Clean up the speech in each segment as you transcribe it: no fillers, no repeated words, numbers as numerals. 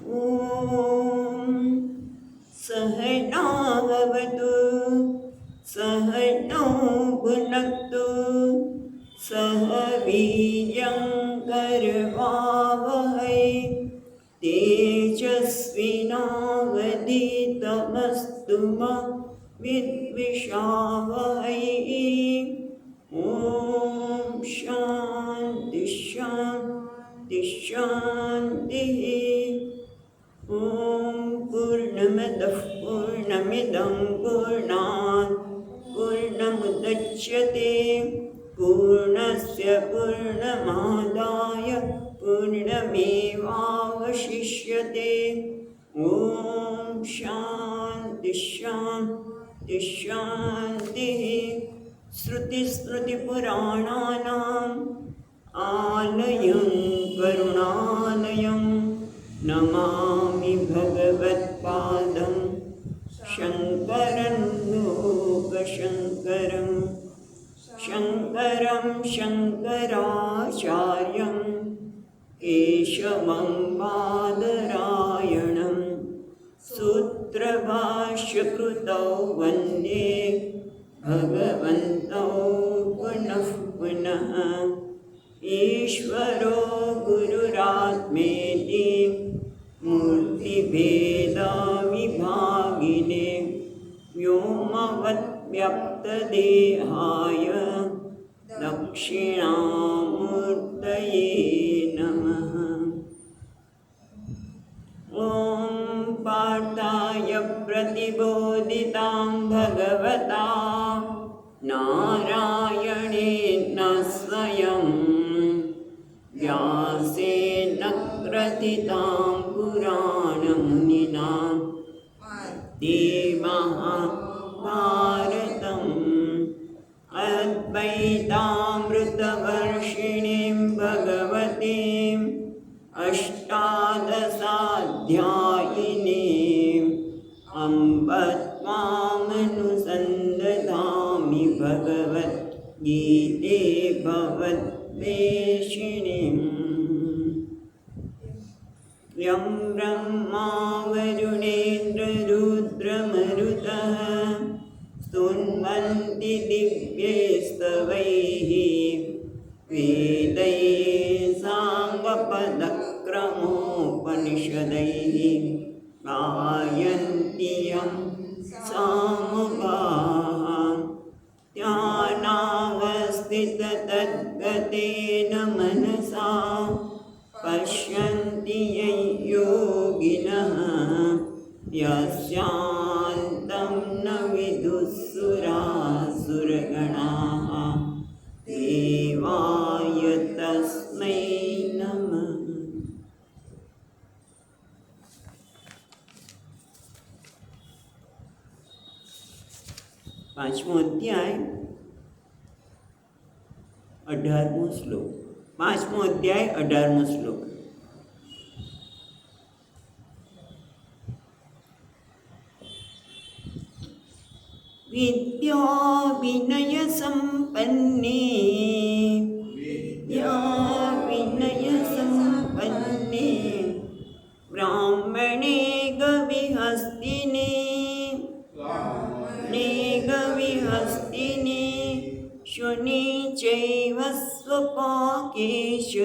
ॐ सहनाववतु सहनौ भुनक्तु सह वीर्यं करवावहै तेजस्विनावधीतमस्तु मा विद्विषावहै। ॐ शान्ति शान्ति शान्तिः। ॐ पूर्णमदः पूर्णमिदं पूर्णात् पूर्णमुदच्यते पूर्णस्य पूर्णमादाय पूर्णमेवावशिष्यते। ॐ शान्ति शान्ति शान्तिः। श्रुतिस्मृतिपुराणानाम् आलयं करुणालयं नमामि भगवत्पादं शङ्करं लोकशङ्करं शङ्करं शङ्कराचार्यं केशवं बादरायणं सूत्रभाष्यकृतौ वन्दे भगवन्तौ पुनः पुनः। ईश्वरो गुरुरात्मेति मूर्तिभेदविभागिने व्योमवद्व्यक्तदेहाय दक्षिणामूर्तये नमः। ॐ पार्थाय प्रतिबोधितां भगवता नारायणेन स्वयं व्यासेन ग्रथितां पुराणमुनिना महाभारतम् अद्वैतामृतवर्षिणीं भगवतीम् अष्टादशाध्यायिनीम् अम्ब त्वामनुसन्दधामि भगवद्गीते भवद्वेषिणीम्। यं ब्रह्मा वरुणेन्द्ररुद्रमरुतः स्तुन्वन्ति दिव्यैस्तवैः वेदैः साङ्गपदक्रमोपनिषदैः गायन्ति यं सामगाः ध्यानावस्थिततद्गतेन मनसा पश्यन्ति यं योगिनः यस्यान्तं न विदुःसुरासुरगणाः देवाय तस्मै नमः। પાંચમો અધ્યાય 18મો શ્લોક। પાંચમો અધ્યાય 18મો શ્લોક। વિદ્યા વિનય સંપન્ને બ્રાહ્મણે ગવિહસ્તિને શુનિ ચૈવ સ્વપાકેશ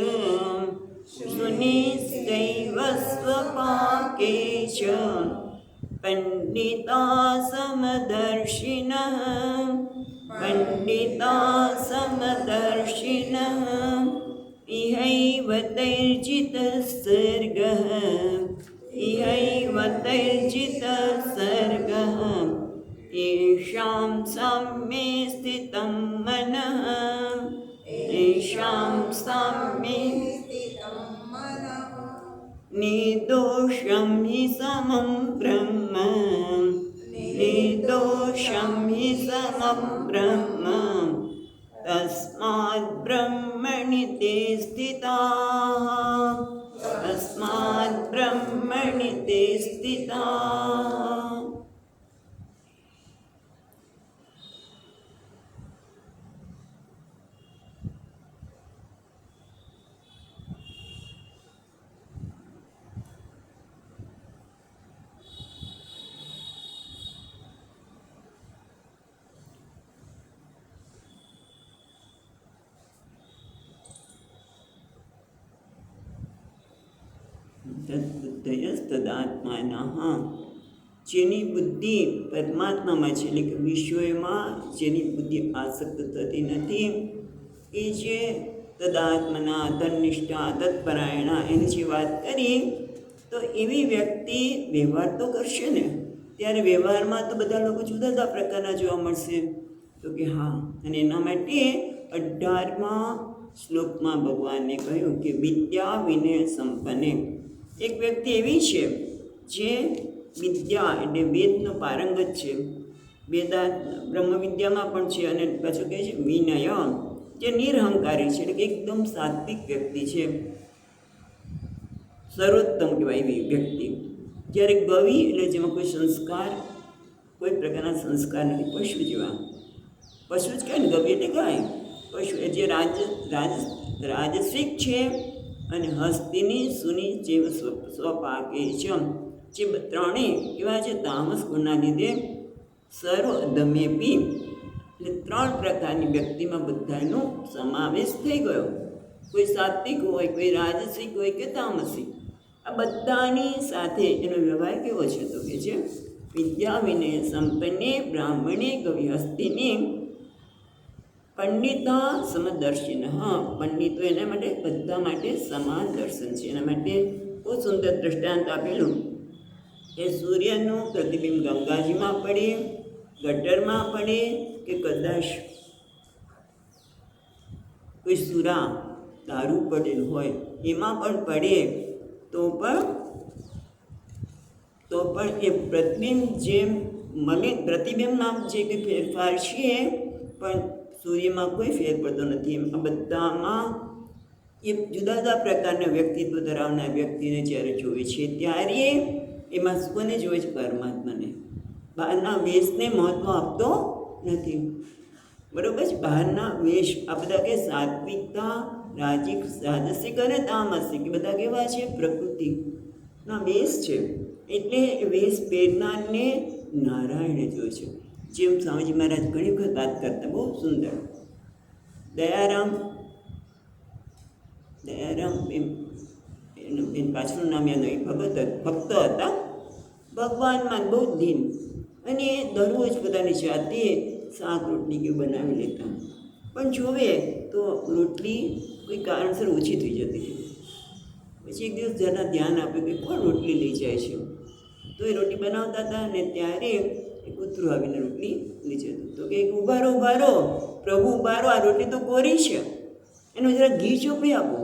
પંડિતા સમદર્શિનઃ ઇહૈવ તૈર્જિતઃ સર્ગઃ येषां साम्ये स्थितं मनः निर्दोषं हि समं ब्रह्म तस्माद् ब्रह्मणि ते स्थिताः। તદ્બુદ્ધયસ્તદાત્માનઃ, જેની બુદ્ધિ પરમાત્મામાં છે, એટલે કે વિષયોમાં જેની બુદ્ધિ આસક્ત થતી નથી, એ જે તદાત્મના, તન્નિષ્ઠા, તત્પરાયણા એની જે વાત કરી, તો એવી વ્યક્તિ વ્યવહાર તો કરશે ને. ત્યારે વ્યવહારમાં તો બધા લોકો જુદા જુદા પ્રકારના જોવા મળશે. તો કે હા, અને એના માટે 18મા શ્લોકમાં ભગવાને કહ્યું કે વિદ્યા વિનય સંપન્ને, એક વ્યક્તિ એવી છે જે વિદ્યા એટલે વેદનો પારંગત છે, વેદાંત બ્રહ્મ વિદ્યામાં પણ છે, અને પાછું કહે છે વિનય, જે નિરહંકારી છે, એટલે કે એકદમ સાત્વિક વ્યક્તિ છે, સર્વોત્તમ કહેવાય એવી વ્યક્તિ. જ્યારે ગવિ એટલે જેમાં કોઈ સંસ્કાર, કોઈ પ્રકારના સંસ્કાર નથી, પશુ જેવા, પશુ જ કહે ને ગવિ એટલે ગાય, પશુ એ જે રાજસિક છે, અને હસ્તિની સુની જેવ સ્વપાકે છે, જે ત્રણેય એવા છે તામસ ગુણના લીધે સર્વ અધમ્યપી, એટલે 3 પ્રકારની વ્યક્તિમાં બધાનો સમાવેશ થઈ ગયો. કોઈ સાત્વિક હોય, કોઈ રાજસિક હોય કે તામસિક, આ બધાની સાથે એનો વ્યવહાર કેવો છે? તો કે છે વિદ્યા વિનય સંપન્ને બ્રાહ્મણે કવિ હસ્તિને પંડિતા સમદર્શિન. હા, પંડિતો એના માટે બધા માટે સમાન દર્શન છે. એના માટે બહુ સુંદર દ્રષ્ટાંત આપેલું કે સૂર્યનું પ્રતિબિંબ ગંગાજીમાં પડે, ગટરમાં પડે, કે કદાચ કોઈ સુરા દારૂ પડેલું હોય એમાં પણ પડે, તો પણ એ પ્રતિબિંબ જે મને પ્રતિબિંબમાં જે કંઈ ફેરફાર છે, પણ સૂર્યમાં કોઈ ફેર પડતો નથી. એમ આ બધામાં એ જુદા જુદા પ્રકારના વ્યક્તિત્વ ધરાવનાર વ્યક્તિને જ્યારે જોવે છે, ત્યારે એમાં કોને જોવે છે? પરમાત્માને. બહારના વેશને મહત્ત્વ આપતો નથી. બરાબર છે? બહારના વેશ આ બધા કે સાત્વિકતા, રાજસિક અને તામસિક બધા કેવા છે? પ્રકૃતિના વેશ છે. એટલે વેશ પહેરનારને નારાયણે જોવે છે. જેમ સ્વામીજી મહારાજ ઘણી વખત વાત કરતા, બહુ સુંદર. દયારામ એમ પાછળનું નામ યાદ નહીં, ભક્ત હતા, ભગવાનમાં બહુ દિન, અને દરરોજ પોતાની જાતે શાક રોટલી કે બનાવી લેતા. પણ જોવે તો રોટલી કોઈ કારણસર ઓછી થઈ જતી હતી. પછી એક દિવસ જરા ધ્યાન આપ્યું કે કોણ રોટલી લઈ જાય છે? તો એ રોટલી બનાવતા હતા, અને ત્યારે એ કૂતરું આવીને રોટલી લઈ જતું. તો કે ઉભા રહો પ્રભુ, ઉભા રહો, આ રોટલી તો કોરી છે, એનું જરા ઘી ચોપડી આપો.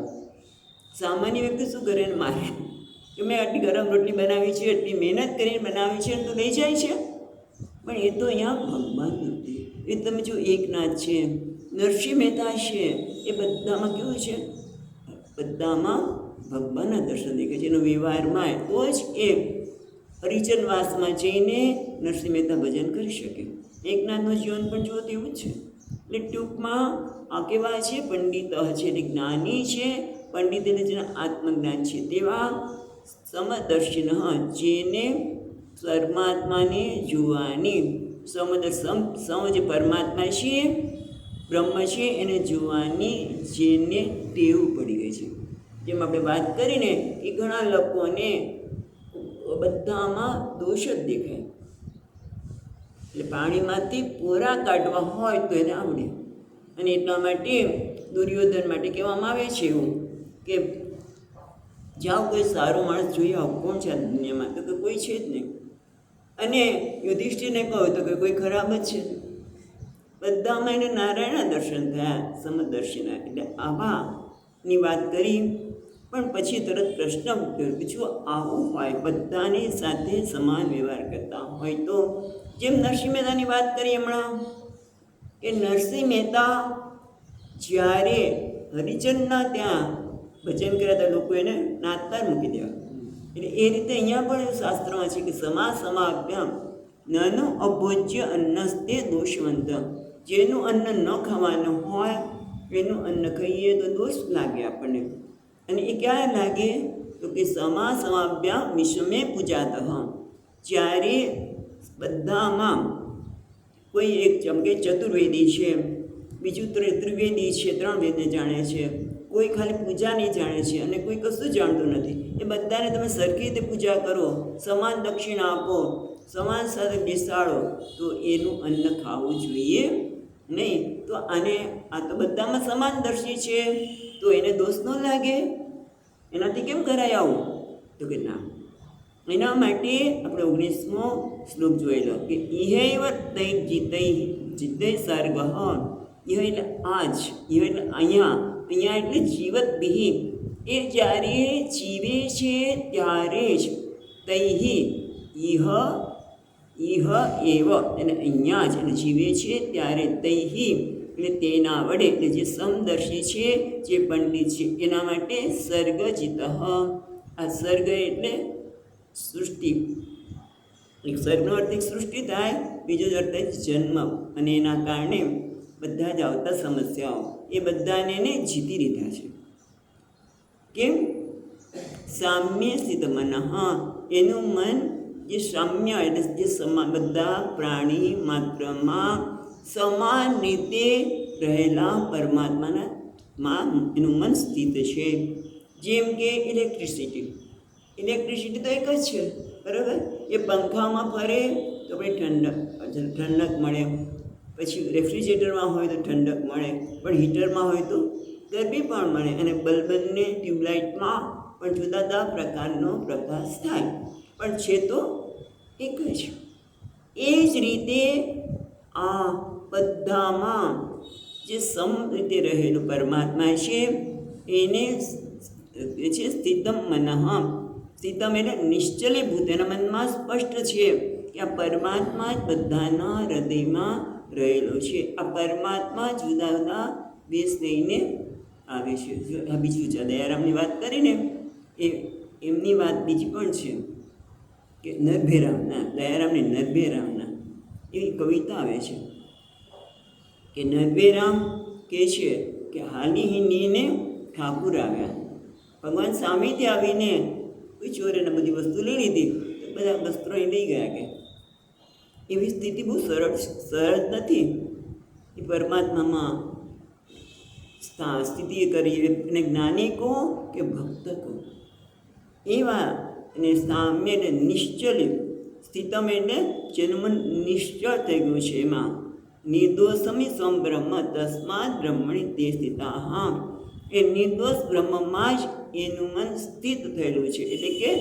સામાન્ય વ્યક્તિ શું કરે? એને મારે કે મેં આટલી ગરમ રોટલી બનાવી છે, એટલી મહેનત કરીને બનાવી છે, તો લઈ જાય છે. પણ એ તો અહીંયા ભગવાન નથી. એ તમે જો એકનાથ છે, નરસિંહ મહેતા છે, એ બધામાં કેવું છે? બધામાં ભગવાનના દર્શન દેખાય છે. એનો વ્યવહારમાં તો જ એ હરિજનવાસમાં જઈને નરસિંહ મહેતા ભજન કરી શકે. એકનાથનું જીવન પણ જુઓ તેવું જ છે. એટલે ટૂંકમાં આ કેવા છે? પંડિત છે, એટલે જ્ઞાની છે. પંડિત એટલે જેને આત્મજ્ઞાન છે, તેવા સમદર્શિન, જેને પરમાત્માને જોવાની સમ જે પરમાત્મા છે, બ્રહ્મ છે, એને જોવાની જેને ટેવ પડી ગઈ છે. જેમ આપણે વાત કરીને એ ઘણા લોકોને બધામાં દોષ જ દેખાય. એટલે પાણીમાંથી પોરા કાઢવા હોય તો એને આવડે. અને એટલા માટે દુર્યોધન માટે કહેવામાં આવે છે એવું કે જાઓ કોઈ સારો માણસ જોઈ આવો, કોણ છે આ દુનિયામાં? તો કે કોઈ છે જ નહીં. અને યુધિષ્ઠિરને કહ્યું તો કે કોઈ ખરાબ જ છે. બધામાં એને નારાયણના દર્શન થયા, સમદર્શિના. એટલે આભાની વાત કરી, પણ પછી તરત પ્રશ્ન પૂછ્યો, આવું હોય બધાની સાથે સમાન વ્યવહાર કરતા હોય તો? જેમ નરસિંહ મહેતાની વાત કરી હમણાં, કે નરસિંહ મહેતા જ્યારે હરિજનના ત્યાં ભજન કર્યા હતા, લોકો એને નાતતાર મૂકી દેવા. એટલે એ રીતે અહીંયા પણ શાસ્ત્રમાં છે કે સમાભ્યામ નનો અભોજ્ય અન્નસ્તે દોષવંત. જેનું અન્ન ન ખાવાનું હોય એનું અન્ન ખાઈએ તો દોષ લાગે આપણને. અને એ ક્યાં લાગે? તો કે સમાભ્યામ વિશ્વમે પૂજાતઃ. જ્યારે બધામાં કોઈ એક, જેમ કે ચતુર્વેદી છે, બીજું ત્રિવેદી છે, 3 વેદને જાણે છે, કોઈ ખાલી પૂજાની જાણે છે અને કોઈ કશું જાણતું નથી. એ બધાને તમે સરખી રીતે પૂજા કરો, સમાન દક્ષિણા આપો, સમાન સાથે બેસાડો, તો એનું અન્ન ખાવું જોઈએ નહીં. તો આને આ તો બધામાં સમાન દર્શી છે, તો એને દોષ ન લાગે? એનાથી કેમ કરાય આવું? તો કે ના. એના માટે આપણે 19મો શ્લોક જોઈ લો કે ઇહૈવ તૈ જીતૈ જીતૈ સર્ગ. ઇહ એટલે આજ, ઇહ એટલે અહીંયા, અહીંયા એટલે જીવત બિહી, એ જ્યારે જીવે છે ત્યારે જ, તૈહી ઇહ ઇહ એવ એટલે અહીંયા જ, એટલે જીવે છે ત્યારે, તૈહી એટલે તેના વડે, એટલે જે સમદર્શી છે, જે પંડિત છે એના માટે સર્ગજિત. આ સર્ગ એટલે સૃષ્ટિ. એક સર્ગનો અર્થ એક સૃષ્ટિ થાય, બીજો અર્થ જન્મ, અને એના કારણે બધા જ આવતા સમસ્યાઓ એ બધાને જીતી લીધા છે. કેમ? સામ્ય સ્થિત મન. એનું મન જે સામ્ય એટલે જે બધા પ્રાણી માત્રમાં સમાન રીતે રહેલા પરમાત્માના માં એનું મન સ્થિત છે. જેમ કે ઇલેક્ટ્રિસિટી તો એક જ છે, બરાબર? એ પંખામાં ફરે તો આપણે ઠંડક મળે, પછી રેફ્રિજરેટરમાં હોય તો ઠંડક મળે, પણ હીટરમાં હોય તો ગરમી પણ મળે, અને બલ્બને ટ્યુબલાઇટમાં પણ જુદા જુદા પ્રકારનો પ્રકાશ થાય, પણ છે તો એક જ. એ જ રીતે આ બધામાં જે સમ રીતે રહેલું પરમાત્મા છે એને છે સ્થિતમ મનઃ. સ્થિતમ એટલે નિશ્ચલીભૂત, એના મનમાં સ્પષ્ટ છે કે આ પરમાત્મા જ બધાના હૃદયમાં રહેલો છે. આ પરમાત્મા જુદા જુદા વેશ લઈને આવે છે. આ બીજું છે, દયારામની વાત કરીને એમની વાત બીજી પણ છે કે નરભેરામના, દયારામની નરભેરામના એવી કવિતા આવે છે કે નરભેરામ કહે છે કે હાલી હિંડીને ઠાકુર આવ્યા. ભગવાન સામેથી આવીને કોઈ ચોરીને બધી વસ્તુ લઈ લીધી, તો બધા વસ્ત્રો એ લઈ ગયા. કે એવી સ્થિતિ બહુ સરળ નથી. એ પરમાત્મામાં સ્થિતિ કરી, એને જ્ઞાની કહો કે ભક્ત કહો, એવા અને સામ્ય એટલે નિશ્ચલ. સ્થિતમ એટલે જેનું મન નિશ્ચળ થઈ ગયું છે, એમાં નિર્દોષમી સંબ્રહ્મ તસ્માદ બ્રહ્મણી તે સ્થિતા. એ નિર્દોષ બ્રહ્મમાં જ એનું મન સ્થિત થયેલું છે. એટલે કે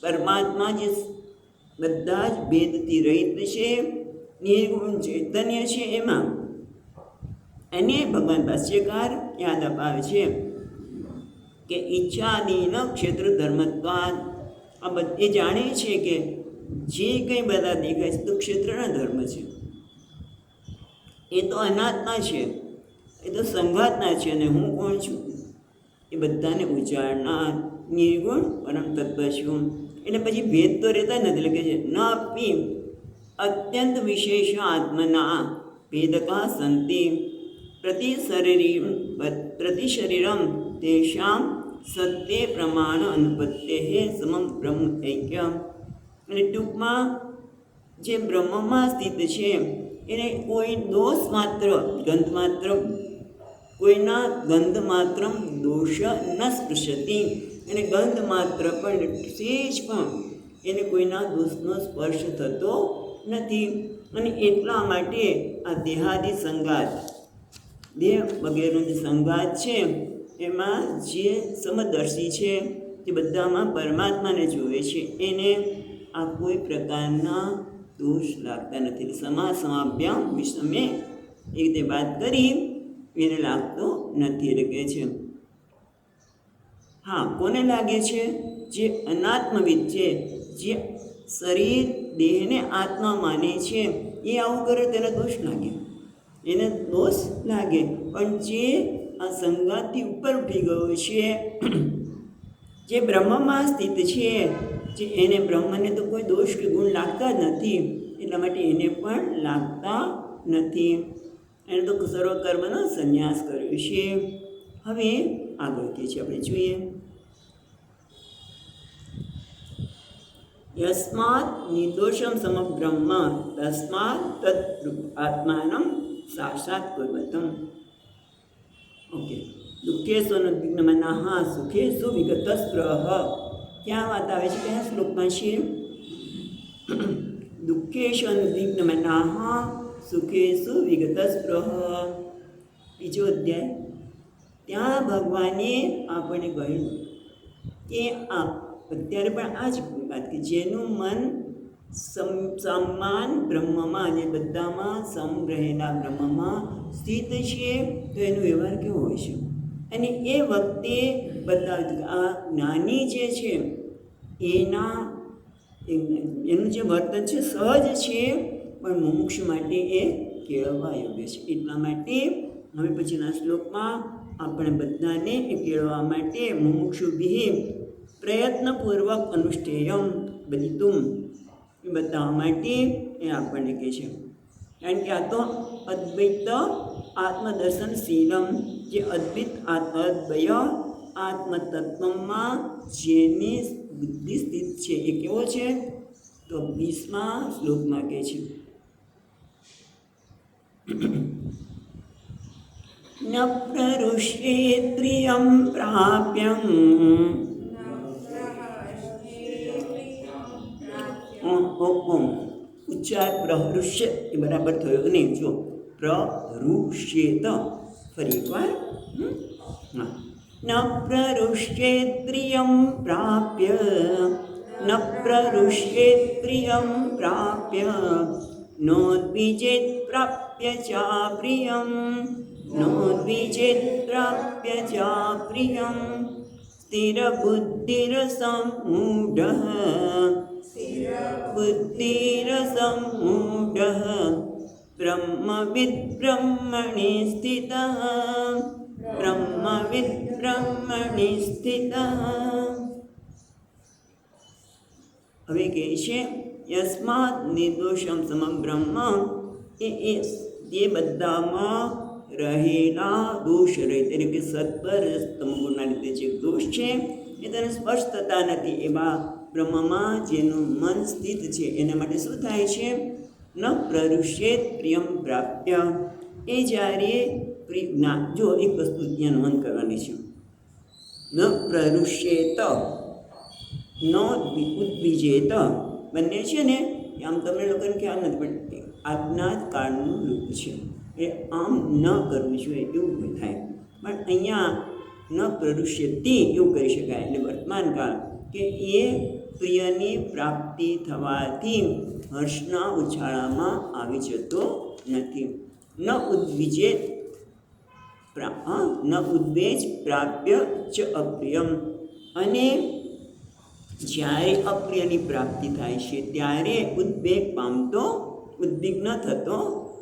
પરમાત્મા જે બધા જ ભેદથી રહિત છે, નિર્ગુણ ચૈતન્ય છે, એમાં એને ભગવાન ભાષ્યકાર યાદ અપાવે છે કે ઈચ્છાદીન ક્ષેત્ર ધર્મત્વાદ. આ બધે જાણે છે કે જે કંઈ બધા દેખાય છે તો ક્ષેત્રના ધર્મ છે. એ તો અનાત્મા છે, એ તો સંઘાતના છે, અને હું કોણ છું? એ બધાને ઉજાડનાર નિર્ગુણ પરમ તત્વ છું. એટલે પછી ભેદ તો રહેતા નથી. લખે છે ન આપી અત્યંત વિશેષ આત્મના ભેદકા સંતિ પ્રતિશરીરમ તેષામ સત્ય પ્રમાણ અનુપત્તે સમમ બ્રહ્મ ઐક્ય. અને ટૂંકમાં જે બ્રહ્મમાં સ્થિત છે એને કોઈ દોષ માત્ર, ગંધ માત્ર, કોઈના ગંધ માત્ર દોષ ન સ્પૃશતી. એને ગંધ માત્ર પણ સેજ પણ એને કોઈના દોષનો સ્પર્શ થતો નથી. અને એટલા માટે આ દેહાદી સંગાત, દેહ વગેરેનો જે સંગાત છે એમાં જે સમદર્શી છે, તે બધામાં પરમાત્માને જોવે છે, એને આ કોઈ પ્રકારના દોષ લાગતા નથી. સમાભ્યામ વિષમે એ રીતે વાત કરી, એને લાગતો નથી. એટલે કહે છે હા, કોને લાગે છે? જે અનાત્મવિદ છે, જે શરીર દેહને આત્મા માને છે, એ આવું કરે તેને દોષ લાગે, એને દોષ લાગે. પણ જે આ સંગાતથી ઉપર ઉઠી ગયો છે, જે બ્રહ્મમાં સ્થિત છે, જે એને બ્રહ્મને તો કોઈ દોષ કે ગુણ લાગતા જ નથી, એટલા માટે એને પણ લાગતા નથી. એને તો સર્વ કર્મનો સંન્યાસ કર્યો છે. હવે આગળ કે છે આપણે જોઈએ. યસ્માત નિર્દોષમ સમબ્રહ્મ તસ્માત તદ આત્માનમ સાક્ષાત કુર્વતમ. ઓકે, દુઃખ દુઃખેશુ અનુદ્વિગ્નમનઃ સુખેશુ વિગતસ્પૃહઃ. ક્યાં વાત આવે છે, કયા શ્લોકમાં છે? દુઃખેશુ અનુદ્વિગ્નમનઃ સુખેશુ વિગતસ્પૃહઃ. બીજો અધ્યાય. ત્યાં ભગવાને આપણને કહ્યું કે અત્યારે પણ આ જ વાત કે જેનું મન સમાન બ્રહ્મમાં અને બધામાં સમ રહેલા બ્રહ્મમાં સ્થિત છે, તો એનો વ્યવહાર કેવો હોય છે? અને એ વખતે બતાવ્યું આ જ્ઞાની જે છે એનું જે વર્તન છે સહજ છે, પણ મુમુક્ષ માટે એ કેળવવા યોગ્ય છે. એટલા માટે હવે પછીના શ્લોકમાં આપણે બધાને એ કેળવવા માટે મુમુક્ષુભિઃ પ્રયત્નપૂર્વક અનુષ્ઠેયમ બલિતુમ એ બતાવવા માટે એ આપણને કહે છે. કારણ કે આ તો અદ્વૈત આત્મદર્શનશીલમ, જે અદ્વૈય આત્મતત્વમાં જેની બુદ્ધિ સ્થિત છે એ કેવો છે? તો 20મા શ્લોકમાં કહે છે ન પ્રરુષ્યેત પ્રિયં પ્રાપ્યં ઉચ્ચાર પ્રહૃષ્ય એ બરાબર થયો નહીં. જો પ્રરુષ્યેત, ફરી એકવાર. ન પ્રરુષ્યેત પ્રિયં પ્રાપ્ય, ન પ્રરુષ્યેત પ્રિયં પ્રાપ્ય, નો દ્વિજેત પ્રાપ્ય ચા પ્રિયં, નો દ્વિજેત પ્રાપ્ય ચા પ્રિયં. સ્થિરબુદ્ધિરસમ્મૂઢઃ, બુદ્ધિરસમ્મૂઢઃ બ્રહ્મવિદ બ્રહ્મણિ સ્થિતઃ, બ્રહ્મવિદ બ્રહ્મણિ સ્થિતઃ. હવે કહે છે યસ્માત નિર્દોષમ સમમ બ્રહ્મ, એ જે બધામાં રહેલા દોષ રહે, એટલે કે સત્વર તમોગુણના લીધે જે દોષ છે એ તેને સ્પર્શ થતા નથી એવા બ્રહ્મમાં જેનું મન સ્થિત છે એના માટે શું થાય છે? ન પ્રરુષ્યેત પ્રિયમ પ્રાપ્ય. એ જ્યારે જો એક વસ્તુ ત્યાં નોંધ કરવાની છે, ન પ્રરુષ્યેત ન ઉદ્વિજેત બંને છે ને, આમ તમને લોકોને ખ્યાલ નથી, પણ આજના જ કાળનું રૂપ છે. એ આમ ન કરવું જોઈએ એવું થાય, પણ અહીંયા ન પ્રરુષ્યતિ એવું કરી શકાય. એટલે વર્તમાન કાળ કે એ પ્રિયની પ્રાપ્તિ થવાથી હર્ષના ઉછાળામાં આવી જતો નથી. ન ઉદ્વિજેત ન ઉદ્વેજ પ્રાપ્ય ચ અપ્રિયમ. અને જ્યારે અપ્રિયની પ્રાપ્તિ થાય છે ત્યારે ઉદ્વેગ પામતો, ઉદ્વિગ્ન થતો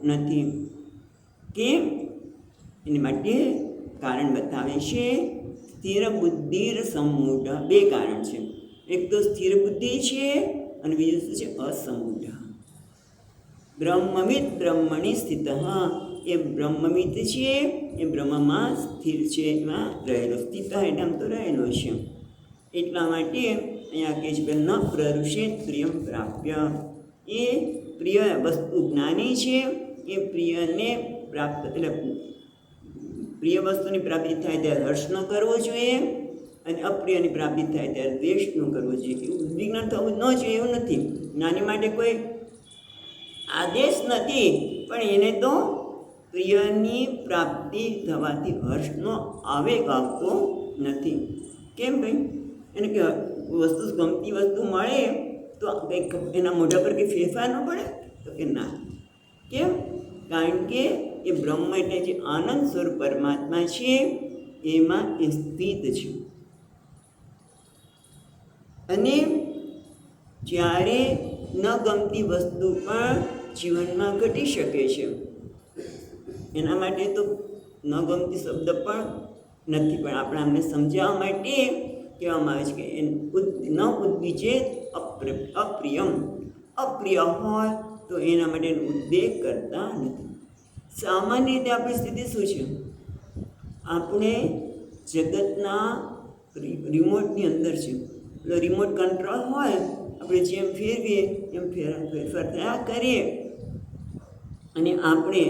નથી. કેમ? એની માટે કારણ બતાવે છે સ્થિર બુદ્ધિર સમૂઢ. બે કારણ છે, એક તો સ્થિર બુદ્ધિ છે અને બીજું શું છે? અસમૂઢ. બ્રહ્મવિદ બ્રહ્મણિ સ્થિતઃ, એ બ્રહ્મવિદ છે એ બ્રહ્મમાં સ્થિર છે, એમાં રહેલો. સ્થિત એટલે આમ તો રહેલો છે. એટલા માટે અહીંયા કહે છે કે ન પ્રરુષ્યેત પ્રિયમ પ્રાપ્ય. એ પ્રિય વસ્તુ જ્ઞાની છે, એ પ્રિયને પ્રાપ્ત, એટલે પ્રિય વસ્તુની પ્રાપ્તિ થાય ત્યારે હર્ષ ન કરવો જોઈએ, અને અપ્રિયની પ્રાપ્તિ થાય ત્યારે દ્વેષ ન કરવો જોઈએ. એવું ઉદ્વિગ્ન થવું ન જોઈએ એવું નથી. જ્ઞાની માટે કોઈ આદેશ નથી, પણ એને તો પ્રિયની પ્રાપ્તિ થવાથી હર્ષનો આવેગ આવતો નથી. કેમ ભાઈ? એને કે વસ્તુ ગમતી વસ્તુ મળે તો કંઈક એના મોઢા પર કંઈ ફેરફાર ન પડે? તો કે ના. કેમ? કારણ કે એ બ્રહ્મ એટલે જે આનંદ સ્વરૂપ પરમાત્મા છે એમાં એ સ્થિત છે. અને જ્યારે ન ગમતી વસ્તુ પણ જીવનમાં ઘટી શકે છે, એના માટે તો ન ગમતી શબ્દ પણ નથી, પણ આપણે અમને સમજાવવા માટે કહેવામાં આવે છે કે ન ઉદ્વિજેત અપ્રિયમ. અપ્રિય હોય તો એના માટે ઉદ્વેગ કરતા નથી. સામાન્ય રીતે આપણી સ્થિતિ શું છે? આપણે જગતના રિમોટની અંદર છે. એટલે રિમોટ કંટ્રોલ હોય, આપણે જેમ ફેરવીએ એમ ફેરફાર થયા કરીએ. અને આપણે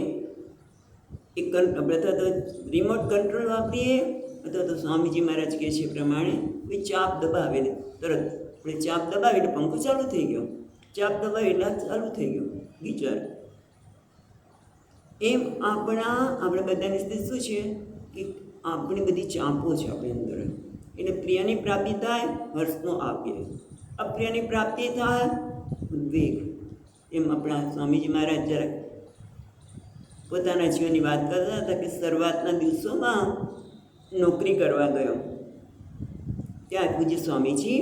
એક આપણે તો રિમોટ કંટ્રોલ વાપરીએ અથવા તો સ્વામીજી મહારાજ કહે છે પ્રમાણે કોઈ ચાપ દબાવે ને તરત આપણે ચાપ દબાવી એટલે પંખો ચાલુ થઈ ગયો, ચાપ દબાવી એટલે ચાલુ થઈ ગયો ગીચર. એમ આપણા બધાની સ્થિતિ શું છે કે આપણી બધી ચાંપો છે આપણી અંદર. એટલે પ્રિયની પ્રાપ્તિ થાય હર્ષનો આપીએ, અપ્રિયની પ્રાપ્તિ થાય ઉદ્વેગ. એમ આપણા સ્વામીજી મહારાજ જરાક પોતાના જીવનની વાત કરતા હતા કે શરૂઆતના દિવસોમાં નોકરી કરવા ગયો ત્યાં પૂજ્ય સ્વામીજી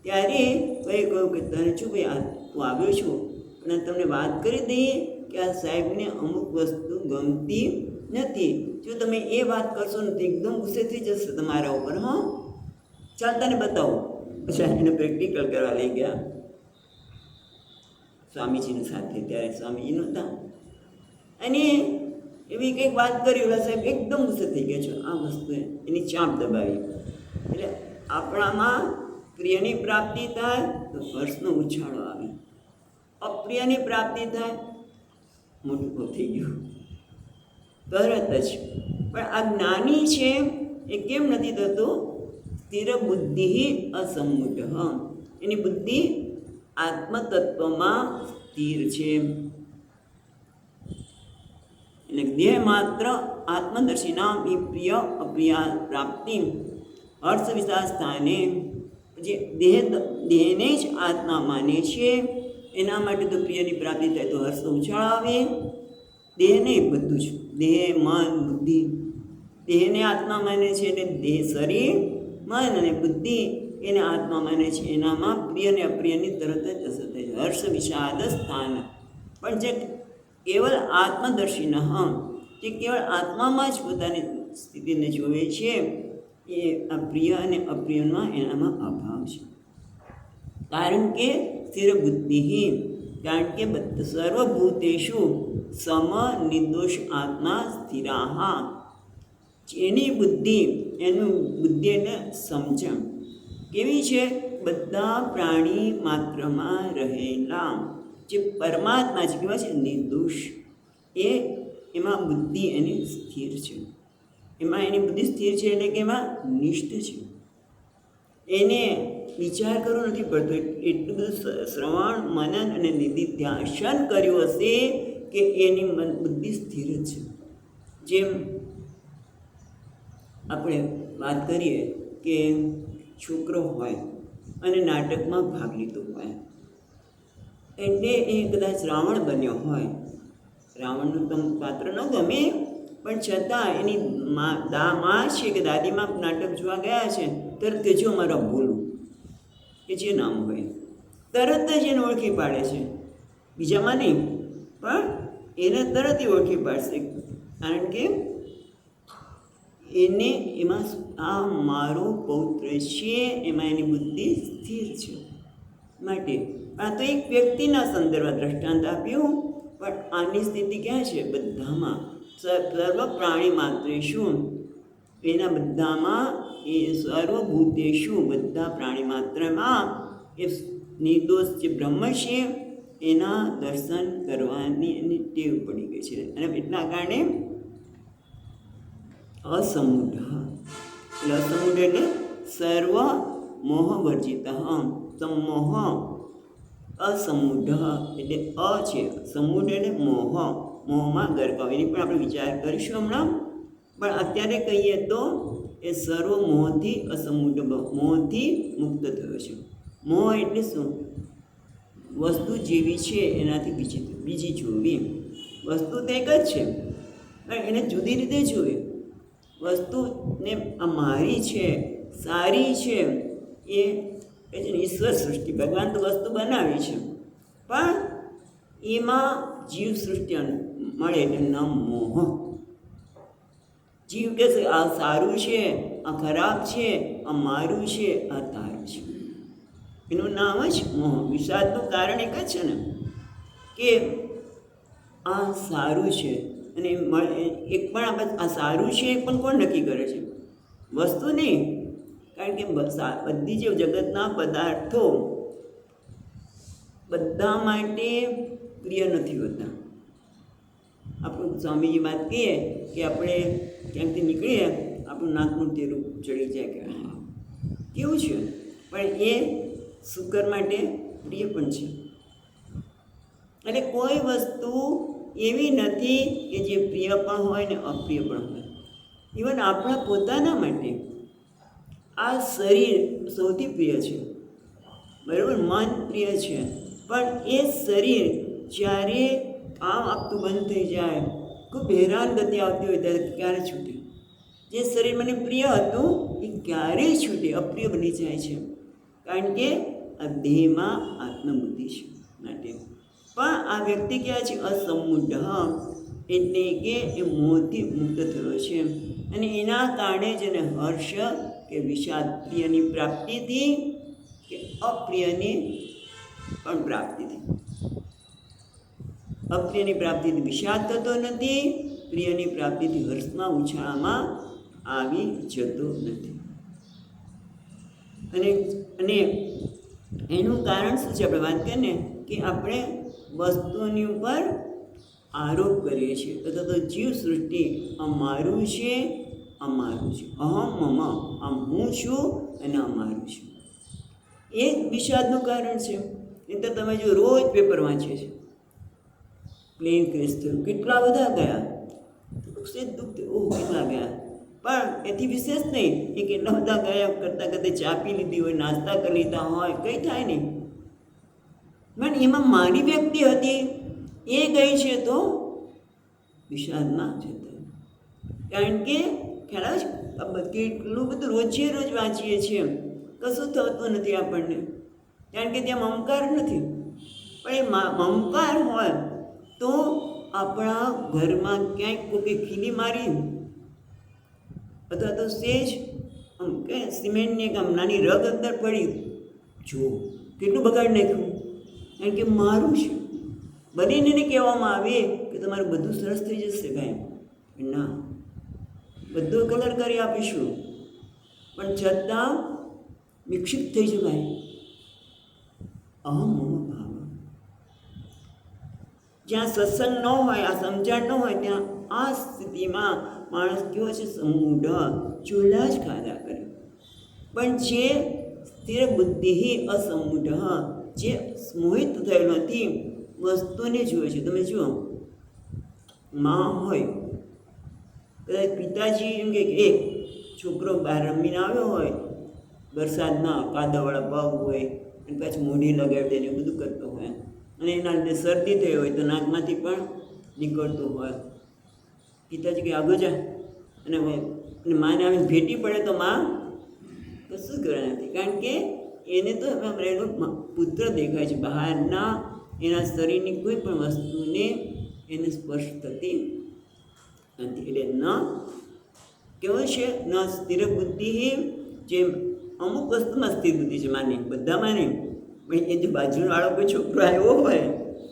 ત્યારે ભાઈ કહ્યું કે તને શું ભાઈ તું આવ્યો છું અને તમને વાત કરી દઈએ કે આ સાહેબને અમુક વસ્તુ ગમતી નથી, જો તમે એ વાત કરશો ને તો એકદમ ગુસ્સે થઈ જશે તમારા ઉપર. હા ચાલતા ને બતાવો. અચ્છા, એને પ્રેક્ટિકલ કરવા લઈ ગયા સ્વામીજીની સાથે. ત્યારે સ્વામીજી નહોતા અને એવી કંઈક વાત કરી, ઓલા સાહેબ એકદમ ગુસ્સે થઈ ગયા છે. આ વસ્તુએ એની ચાંપ દબાવી. એટલે આપણામાં પ્રિયની પ્રાપ્તિ થાય તો હર્ષનો ઉછાળો આવે, અપ્રિયની પ્રાપ્તિ થાય મોટું થઈ ગયું તરત જ. પણ આ જ્ઞાની છે એ કેમ નથી થતો? સ્થિર બુદ્ધિ અસમુઢ. એની બુદ્ધિ આત્મતત્વમાં સ્થિર છે. એટલે દેહ માત્ર આત્મદર્શિના પ્રિય અપ્રિયા પ્રાપ્તિ હર્ષ વિશાળ સ્થાને. જે દેહને જ આત્મા માને છે એના માટે તો પ્રિયની પ્રાપ્તિ થાય તો હર્ષનો ઉછાળ આવે. દેહ નહીં, બધું જ દેહ મન બુદ્ધિ. દેહને આત્મા માને છે એટલે દેહ શરીર મન અને બુદ્ધિ એને આત્મા માને છે. એનામાં પ્રિય અને અપ્રિયની તરત જ અસર થાય. હર્ષ વિષાદ સ્થાન. પણ જે કેવલ આત્મદર્શી જે કેવળ આત્મામાં જ પોતાની સ્થિતિને જોવે છે એ આ પ્રિય અને અપ્રિયમાં એનામાં અભાવ છે. કારણ કે સ્થિર બુદ્ધિ, કારણ કે સર્વભૂતેષુ સમ નિર્દોષ આત્મા સ્થિરાહા. એની બુદ્ધિ, એનું બુદ્ધિ એટલે સમજણ કેવી છે? બધા પ્રાણી માત્રમાં રહેલા જે પરમાત્મા છે કેવા છે? નિર્દોષ. એમાં બુદ્ધિ એની સ્થિર છે. એમાં એની બુદ્ધિ સ્થિર છે એટલે કે એમાં નિષ્ઠ છે. એને વિચાર કરવો નથી પડતો. એટલું બધું શ્રવણ મનન અને નિધિધ્યાસન કર્યું હશે કે એની બુદ્ધિ સ્થિર જ છે. જેમ આપણે વાત કરીએ કે છોકરો હોય અને નાટકમાં ભાગ લીધો હોય એટલે એ કદાચ રાવણ બન્યો હોય, રાવણનું તમ પાત્ર ન ગમે પણ છતાં એની માં છે કે દાદીમાં નાટક જોવા ગયા છે તરત કે જો મારા ભોલું કે જે નામ હોય તરત જ એને ઓળખી પાડે છે. બીજામાં નહીં પણ એને તરત જ ઓળખી પાડશે. કારણ કે એને એમાં આ મારો પૌત્ર છે, એમાં એની બુદ્ધિ સ્થિર છે. માટે આ તો એક વ્યક્તિના સંદર્ભમાં દ્રષ્ટાંત આપ્યું, પણ આની સ્થિતિ ક્યાં છે? બધામાં. સર્વ પ્રાણી માત્ર શું? એના બધામાં એ સર્વભૂતેષુ બધા પ્રાણી માત્રમાં એ નિર્દોષ જે બ્રહ્મ છે એના દર્શન કરવાની એની ટેવ પડી ગઈ છે. અને એટલા કારણે અસમૂઢ. એટલે અસમૂઢ એટલે સર્વ મોહ વર્જિત. સમોહ અસમૂઢ એટલે અ છે, સમૂઢ એટલે મોહ, મોહમાં ગરકાવ. એની પણ આપણે વિચાર કરીશું હમણાં. પણ અત્યારે કહીએ તો એ સર્વ મોહથી અસમૂઢ, મોહથી મુક્ત થયો છે. મોહ એટલે શું? વસ્તુ જેવી છે એનાથી બીજી જોવી. વસ્તુ તો એક જ છે પણ એને જુદી રીતે જોવી. વસ્તુને આ મારી છે, સારી છે, એ છે ને ઈશ્વર સૃષ્ટિ. ભગવાન તો વસ્તુ બનાવી છે પણ એમાં જીવ સૃષ્ટિ મળે એટલે નામ મોહ. જીવ કહેશે આ સારું છે, આ ખરાબ છે, આ મારું છે, આ તારું છે. એનું નામ જ મોહ. વિષાદનું કારણ એક જ છે ને કે આ સારું છે અને એક પણ આ સારું છે એ પણ કોણ નક્કી કરે છે? વસ્તુ નહીં. કારણ કે બધી જે જગતના પદાર્થો બધા માટે પ્રિય નથી હોતા. આપણે સ્વામીજી વાત કહીએ કે આપણે ક્યાંકથી નીકળીએ આપણું નાકનું તેરું ચડી જાય કે હા કેવું છે, પણ એ શુકર માટે પ્રિય પણ છે. એટલે કોઈ વસ્તુ એવી નથી કે જે પ્રિય પણ હોય ને અપ્રિય પણ હોય. ઇવન આપણા પોતાના માટે આ શરીર સૌથી પ્રિય છે, બરાબર, મન પ્રિય છે, પણ એ શરીર જ્યારે કામ આપતું બંધ થઈ જાય, ખૂબ હેરાન ગતિ આવતી હોય ત્યારે ક્યારે છૂટે? જે શરીર મને પ્રિય હતું એ ક્યારેય છૂટે, અપ્રિય બની જાય છે, કારણ કે આ દેહમાં આત્મબુદ્ધિ છે માટે. પણ આ વ્યક્તિ ક્યાં છે? અસમૂઢ, એટલે કે એ મોહથી મુક્ત થયો છે, અને એના કારણે જેને હર્ષ કે વિષાદ, પ્રિયની પ્રાપ્તિથી કે અપ્રિયની પણ પ્રાપ્તિથી. અપ્રિયની પ્રાપ્તિથી વિષાદ થતો નથી, પ્રિયની પ્રાપ્તિથી હર્ષમાં ઉછાળામાં આવી જતો નથી. અને એનું કારણ શું છે? આપણે વાત કરીએ ને કે આપણે વસ્તુઓની ઉપર આરોપ કરીએ છીએ, અથવા તો જીવ સૃષ્ટિ અમારું છે, અમારું છે, અહમ મમ, આમ હું છું અને અમારું છું. એ વિષાદનું કારણ છે. નહીં તો તમે જો રોજ પેપર વાંચે છે, પ્લેન ક્રેશ થયું, કેટલા બધા ગયા, દુઃખ થયું, કેટલા ગયા, પણ એથી વિશેષ નહીં એ કેટલા બધા ગયા કરતાં કરતાં ચા પી લીધી હોય, નાસ્તા કરી લીધા હોય, કંઈ થાય નહીં. પણ એમાં મારી વ્યક્તિ હતી એ ગઈ છે તો વિષાદમાં જતા, કારણ કે ખ્યાલ આવે છે કેટલું બધું રોજે રોજ વાંચીએ છીએ, કશું થતું નથી આપણને, કારણ કે ત્યાં મમકાર નથી. પણ એ મમકાર હોય તો આપણા ઘરમાં ક્યાંક કોઈ ખીલી મારી અથવા તો સેજ આમ કે સિમેન્ટની આમ નાની રગ અંદર પડી, જો કેટલું બગાડ નાખ્યું, કારણ કે મારું છે. બનીને એને કહેવામાં આવે કે તમારું બધું સરસ થઈ જશે, ભાઈ ના, બધો કલર કરી આપીશું, પણ છતાં વિક્ષિપ્ત થઈ જવાય. અહમ મમ ભાવ. જ્યાં સત્સંગ ન હોય, આ સમજણ ન હોય, ત્યાં આ સ્થિતિમાં માણસ કેવો છે? સમૂઢ, ચૂલા જ ખાધા કરે. પણ જે સ્થિર બુદ્ધિ અસમૂઢ, જે મોહિત થયેલો નથી, વસ્તુને જુએ છે. તમે જુઓ, માં હોય, કદાચ પિતાજી એમ કે એક છોકરો બહાર રમીને આવ્યો હોય, વરસાદના કાદવવાળા પગ હોય, અને પાછું મોઢી લગાડી દે ને બધું કરતો હોય, અને એના લીધે શરદી થઈ હોય તો નાકમાંથી પણ નીકળતું હોય. પિતાજી કે આગળ જા, અને માને આવીને ભેટી પડે તો માં કશું કરે નથી, કારણ કે એને તો એનો પુત્ર દેખાય છે, બહારના એના શરીરની કોઈ પણ વસ્તુને એને સ્પર્શ થતી નથી. એટલે ન કેવું છે? ન સ્થિર બુદ્ધિ, જેમ અમુક વસ્તુમાં સ્થિર બુદ્ધિ છે, માને બધામાં નહીં. એ જે બાજુવાળો કોઈ છોકરો આવ્યો હોય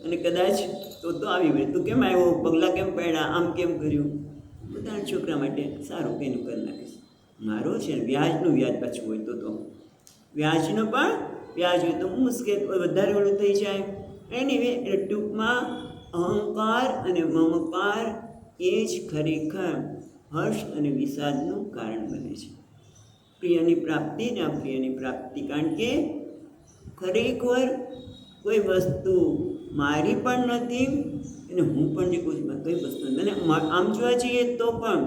અને કદાચ તો આવી ગયો, તું કેમ આવ્યો, પગલાં કેમ પડ્યા, આમ કેમ કર્યું, પોતાના છોકરા માટે સારું કંઈનું કરી નાખીશ. મારો છે ને વ્યાજનું વ્યાજ પાછું હોય તો વ્યાજનું પણ વ્યાજ હોય તો મુશ્કેલ વધારે ઓલું થઈ જાય. એની એટલે ટૂંકમાં અહંકાર અને મમકાર એ જ ખરેખર હર્ષ અને વિષાદનું કારણ બને છે. પ્રિયની પ્રાપ્તિ ને અપ્રિયની પ્રાપ્તિ, કારણ કે ખરેખર કોઈ વસ્તુ મારી પણ નથી અને હું પણ જે કોઈ વસ્તુ મને આમ જોવા જઈએ તો પણ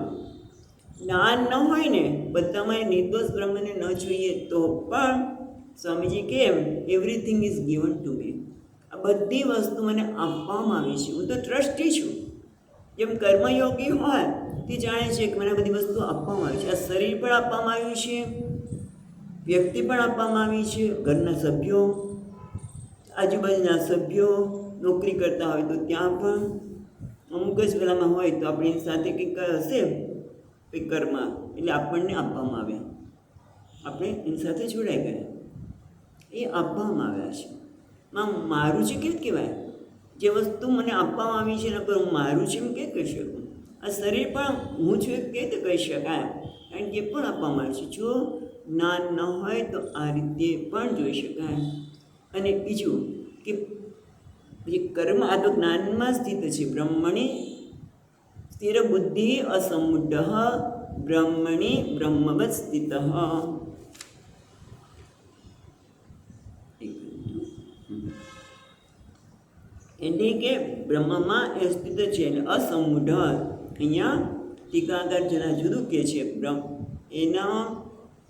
જ્ઞાન ન હોય ને, બધામાં નિર્દોષ બ્રહ્મને ન જોઈએ તો પણ સ્વામીજી કેમ everything is given to me, આ બધી વસ્તુ મને આપવામાં આવી છે, હું તો ટ્રસ્ટી છું. જેમ કર્મયોગી હોય તે જાણે છે કે મને બધી વસ્તુ આપવામાં આવી છે. આ શરીર પણ આપવામાં આવ્યું છે, વ્યક્તિ પણ આપવામાં આવી છે, ઘરના સભ્યો, આજુબાજુના સભ્યો, નોકરી કરતા હોય તો ત્યાં પણ અમુક જ પેલામાં હોય તો આપણી સાથે કંઈક હશે કંઈક કર્મ, એટલે આપણને આપવામાં આવ્યા, આપણે એની સાથે જોડાઈ ગયા, એ આપવામાં આવ્યા છે. મારું છે કેવું કહેવાય? જે વસ્તુ મને આપવામાં આવી છે એના પર હું મારું છે એમ કે કહી શકું. આ શરીર પણ હું છું એ કેવી રીતે કહી શકાય? કારણ કે પણ આપવામાં આવે છે. જો જ્ઞાન ન હોય તો આ રીતે પણ જોઈ શકાય. અને બીજું કે જે કર્મ આ તો જ્ઞાનમાં સ્થિત છે. બ્રહ્મણી સ્થિર બુદ્ધિ અસમૂઢ બ્રહ્મણી બ્રહ્મવત સ્થિતઃ. એટલે કે બ્રહ્મમાં એ સ્થિત છે એટલે અસમૂઢ. અહીંયા ટીકાકાર જરા જુદું કે છે. બ્રહ્મ એના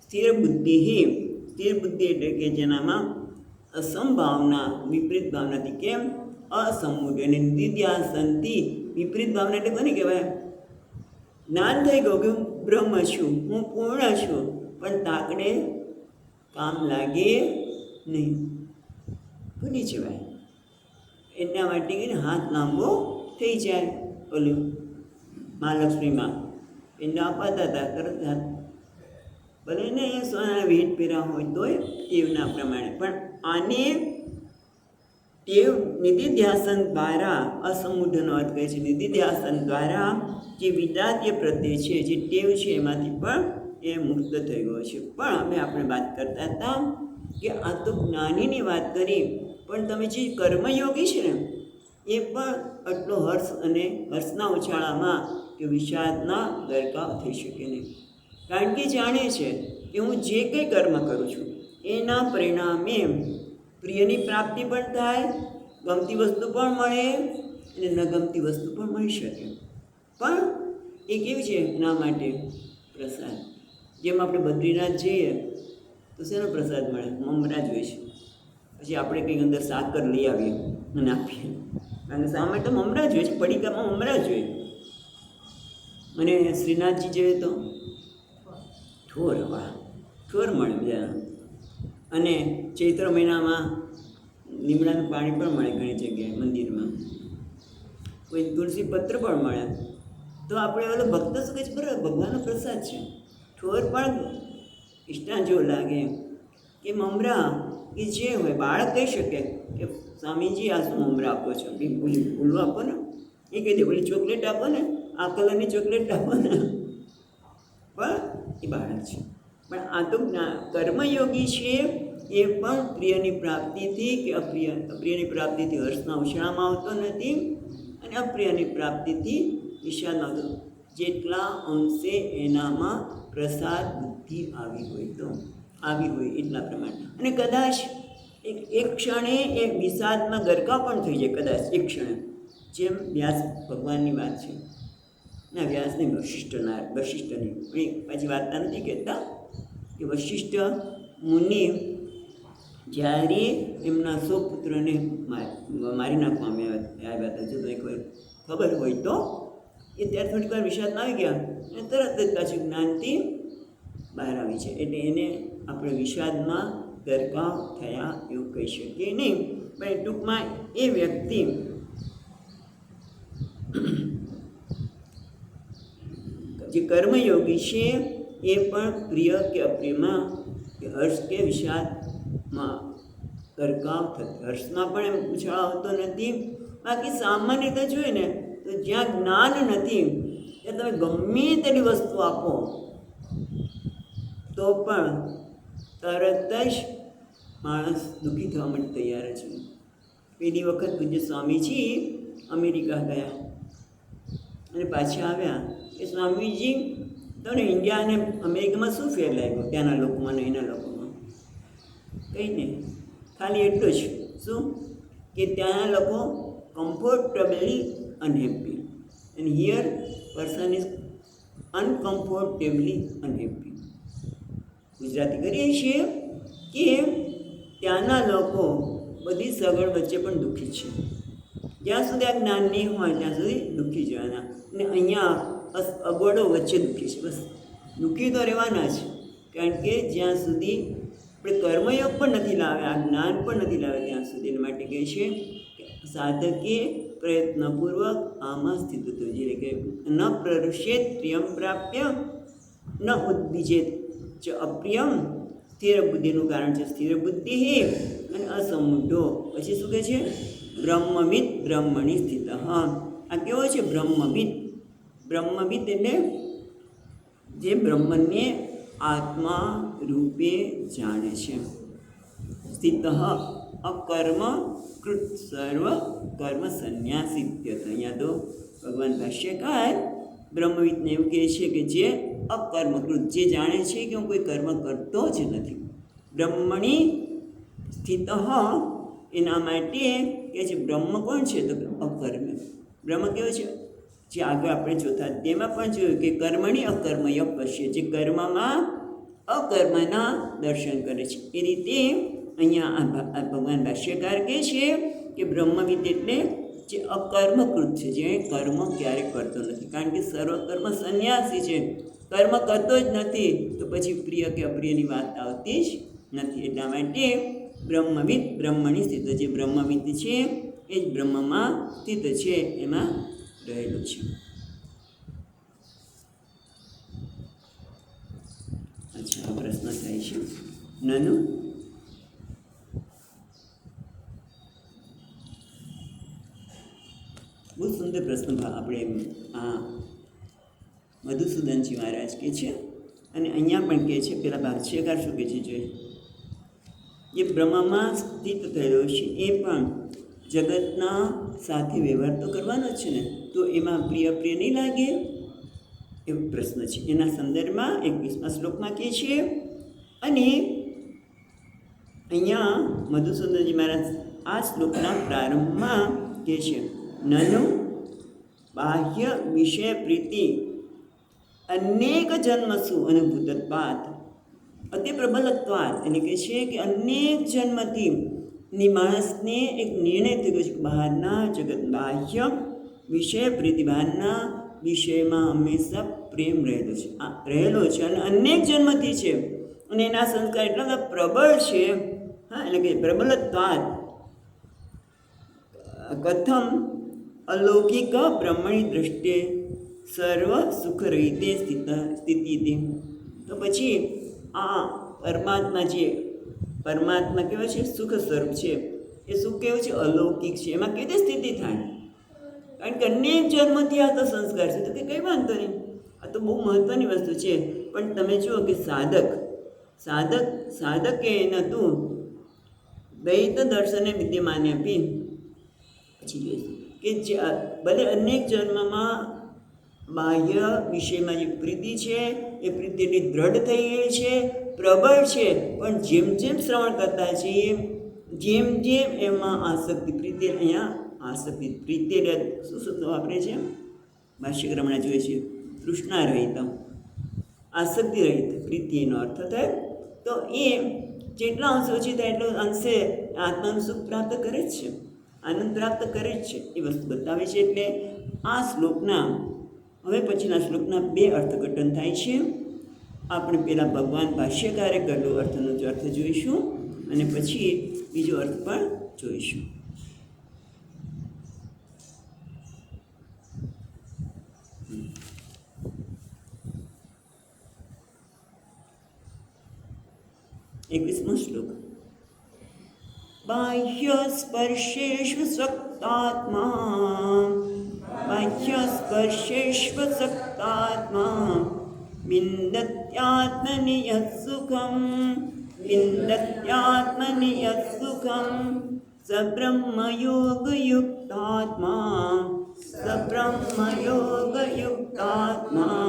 સ્થિર બુદ્ધિ એટલે કે જેનામાં અસંભાવના વિપરીત ભાવનાથી. કેમ? અસમૂઢ અને નિધિધ્યાસનથી વિપરીત ભાવના એટલે કોને કહેવાય? જ્ઞાન થઈ ગયું કે હું બ્રહ્મ છું, હું પૂર્ણ છું, પણ તાકડે કામ લાગે નહીં. ભૂલી જવાય. એના માટે હાથ લાંબો થઈ જાય. ઓલું મહાલક્ષ્મીમાં એને અપાતા હતા તરત હાથ, ભલે ને એ સોનાના ભેટ પહેર્યા હોય તોય ટેવના પ્રમાણે. પણ આને ટેવ નિધિધ્યાસન દ્વારા, અસમૂઢનો અર્થ કહે છે નિધિધ્યાસન દ્વારા જે વિદાત્ય પ્રત્યે છે, જે ટેવ છે એમાંથી પણ એ મુક્ત થઈ ગયો છે. પણ અમે આપણે વાત કરતા હતા કે આ તો જ્ઞાનીની વાત કરી, પણ તમે જે કર્મયોગી છે ને એ પણ આટલો હર્ષ અને હર્ષના ઉછાળામાં કે વિષાદના ગરકાવ થઈ શકે નહીં. કારણ કે જાણે છે કે હું જે કંઈ કર્મ કરું છું એના પરિણામે પ્રિયની પ્રાપ્તિ પણ થાય, ગમતી વસ્તુ પણ મળે અને ન ગમતી વસ્તુ પણ મળી શકે. પણ એ કેવી છે? એના માટે પ્રસાદ. જેમ આપણે બદ્રીનાથ જઈએ તો શેનો પ્રસાદ મળે? મમરા જોઈએ છે. પછી આપણે કંઈક અંદર સાકર લઈ આવીએ અને આપીએ, કારણ કે સામે તો મમરા જોઈએ છે, પડીકામાં મમરા જોઈએ. અને શ્રીનાથજી જોઈએ તો ઠોર. વાહ, ઠોર મળે બધા. અને ચૈત્ર મહિનામાં લીમડાનું પાણી પણ મળે ઘણી જગ્યાએ મંદિરમાં, કોઈ તુલસી પત્ર પણ મળે. તો આપણે ઓલો ભક્ત શું કહે છે? બરાબર, ભગવાનનો પ્રસાદ છે. ઠોર પણ ઇષ્ટા જેવો લાગે કે મમરા કે જે હોય. બાળક કહી શકે કે સ્વામીજી આ શું મમરા આપો છો? કે ભૂલું આપો ને, એ કહી દે ઓલી ચોકલેટ આપો ને, આ કલરની ચોકલેટ આપો ને. પણ એ બાળક છે. પણ આ તો કર્મયોગી છે. એ પણ પ્રિયની પ્રાપ્તિથી કે અપ્રિયની પ્રાપ્તિથી હર્ષના ઉછળામાં આવતો નથી અને અપ્રિયની પ્રાપ્તિથી વિષાદમાં આવતો. જેટલા અંશે એનામાં પ્રસાદ બુદ્ધિ આવી હોય એટલા પ્રમાણે. અને કદાચ એક ક્ષણે એ વિષાદમાં ગરકાવ પણ થઈ જાય, કદાચ એક ક્ષણે. જેમ વ્યાસ ભગવાનની વાત છે ના, વ્યાસની વશિષ્ઠની પાછી વાર્તા નથી કહેતા કે વશિષ્ઠ મુનિ જ્યારે એમના 100 પુત્રને મારી નાખવામાં આવ્યા હતા, જો તો એક વાર ખબર હોય તો, એ ત્યારે થોડીક વાર વિષાદમાં આવી ગયા અને તરત જ પાછું જ્ઞાનથી બહાર આવી છે. એટલે એને આપણે વિષાદમાં ગરકાવ થયા એવું કહી શકીએ નહીં. પણ ટૂંકમાં એ વ્યક્તિ જે કર્મયોગી છે એ પણ પ્રિય કે અપ્રિયમાં કે હર્ષ કે વિષાદમાં ગરકાવ થતો, હર્ષમાં પણ એમ ઉછાળો આવતો નથી. બાકી સામાન્ય રીતે જોઈએ ને તો જ્યાં જ્ઞાન નથી ત્યાં તમે ગમે તેની વસ્તુ આપો તો પણ તરત જ માણસ દુઃખી થવા માટે તૈયાર છે. પેલી વખત પૂજ્ય સ્વામીજી અમેરિકા ગયા અને પાછા આવ્યા કે સ્વામીજી તમને ઇન્ડિયા અને અમેરિકામાં શું ફેર લાગ્યો? ત્યાંના લોકોમાં ને એના લોકોમાં કંઈ નહીં, ખાલી એટલું જ. શું કે ત્યાંના લોકો comfortably unhappy and here person is uncomfortably unhappy. Gujarati કરીએ છીએ કે ત્યાંના લોકો બધી સગવડ વચ્ચે પણ દુઃખી છે. જ્યાં સુધી આ જ્ઞાન નહીં હોય ત્યાં સુધી દુઃખી જવાના. અને અહીંયા અગવડો વચ્ચે દુઃખી છે. બસ દુઃખી તો રહેવાના જ, કારણ કે જ્યાં સુધી આપણે કર્મયોગ પણ નથી લાવ્યા, આ જ્ઞાન પણ નથી લાવ્યા ત્યાં સુધી. એના માટે કહે છે કે સાધકે પ્રયત્નપૂર્વક આમાં સ્થિત થવું જોઈએ કે ન પ્રરુષેત પ્રિયમ પ્રાપ્ય ન ઉદ્વિજેત ચ અપ્રિયમ. સ્થિર બુદ્ધિનું કારણ છે સ્થિર બુદ્ધિ અને અસમૂઢો. પછી શું કહે છે? બ્રહ્મવિદ બ્રહ્મણી સ્થિત. હા, આ કેવો છે? બ્રહ્મવિદ. બ્રહ્મવિદ એટલે જે બ્રહ્મને આત્મા રૂપે જાણે છે. સ્થિત અકર્મ કૃત સર્વ કર્મ સંન્યાસિત્યત. અહીંયા તો ભગવાન ભાષ્યકાર બ્રહ્મવિદને એવું કહે છે કે જે અકર્મકૃત, જે જાણે છે કે હું કોઈ કર્મ કરતો જ નથી. બ્રહ્મણી સ્થિત એના માટે કે છે બ્રહ્મ કોણ છે? તો અકર્મ. બ્રહ્મ કેવું છે? જે આગળ આપણે જોતા તેમાં પણ જોયું કે કર્મણી અકર્મય પશ્ય, જે કર્મમાં અકર્મના દર્શન કરે છે. એ રીતે અહીંયા આ ભગવાન ભાષ્યકાર કહે છે કે બ્રહ્મવિદ એટલે જે અકર્મકૃત છે, જે કર્મ ક્યારેય કરતો નથી. કારણ કે સર્વકર્મ સંન્યાસી છે, કર્મ કરતો જ નથી, તો પછી પ્રિય કે અપ્રિયની વાત આવતી જ નથી. એટલા માટે બ્રહ્મવિદ બ્રહ્મણી સ્થિત, જે બ્રહ્મવિદ છે એ જ બ્રહ્મમાં સ્થિત છે, એમાં રહેલું છે. અચ્છા, આ પ્રશ્ન થાય છે નાનું. બહુ સુંદર પ્રશ્ન આપણે આ મધુસૂદનજી મહારાજ કહે છે, અને અહીંયા પણ કહે છે. પેલા ભાષ્યકાર શું કહે છે? જોઈએ, જે બ્રહ્મમાં સ્થિત થયેલો છે એ પણ જગતના સાથે વ્યવહાર તો કરવાનો જ છે ને, તો એમાં પ્રિય નહીં લાગે? એવો પ્રશ્ન છે. એના સંદર્ભમાં 21મા શ્લોકમાં કહે છે. અને અહીંયા મધુસૂદનજી મહારાજ આ શ્લોકના પ્રારંભમાં કહે છે, નનુ બાહ્ય વિષય પ્રીતિ અનેક જન્મસુ અનુભૂતત્વાત અતિ પ્રબલત્વાત. એટલે કહે છે કે અનેક જન્મથી માણસને એક નિર્ણય થઈ ગયો છે કે બહારના જગત, બાહ્ય વિષય પ્રીતિ, બહારના વિષયમાં હંમેશા પ્રેમ રહેલો છે અને અનેક જન્મથી છે. અને એના સંસ્કાર એટલા બધા પ્રબળ છે. હા, એટલે કે પ્રબલત્વાત કથમ અલૌકિક બ્રહ્મણી દ્રષ્ટિએ સર્વ સુખ રહિતે સ્થિતિ. તો પછી આ પરમાત્મા કેવા છે? સુખ સ્વરૂપ છે. એ સુખ કેવું છે? અલૌકિક છે. એમાં કેવી રીતે સ્થિતિ થાય? કારણ કે અનેક જન્મથી આ તો સંસ્કાર છે. તો કે કંઈ વાંધો નહીં, આ તો બહુ મહત્ત્વની વસ્તુ છે. પણ તમે જુઓ કે સાધકે નતું દ્વૈત દર્શને વિદ્યમાને આપી. પછી જોઈશું કે જે ભલે અનેક જન્મમાં બાહ્ય વિષયમાં જે પ્રીતિ છે એ પ્રીતિ એટલી દ્રઢ થઈ ગઈ છે, પ્રબળ છે. પણ જેમ જેમ શ્રવણ કરતા છીએ, જેમ એમાં આસક્તિ, પ્રીતિ, અહીંયા આસક્તિ, પ્રીતિ શું શબ્દ વાપરે છે? ભાષ્યકાર હમણાં જોઈએ છીએ, તૃષ્ણા રહિત, આસક્તિ રહિત પ્રીતિ એનો અર્થ થાય. તો એ જેટલા અંશ ઓછી થાય એટલો અંશે આત્માનું સુખ પ્રાપ્ત કરે જ છે, આનંદ પ્રાપ્ત કરે જ છે. એ વસ્તુ બતાવે છે. એટલે આ શ્લોકના હવે પછીના શ્લોકના 2 અર્થઘટન થાય છે. આપણે પહેલાં ભગવાન ભાષ્યકારે કરેલો અર્થનો જ અર્થ જોઈશું અને પછી બીજો અર્થ પણ જોઈશું. એકવીસમો શ્લોક. બાહ્ય સ્પર્શેષુ સક્તાત્મા વિંદત્યાત્મનિ યત્ સુખમ સબ્રહ્મયોગયુક્તાત્મા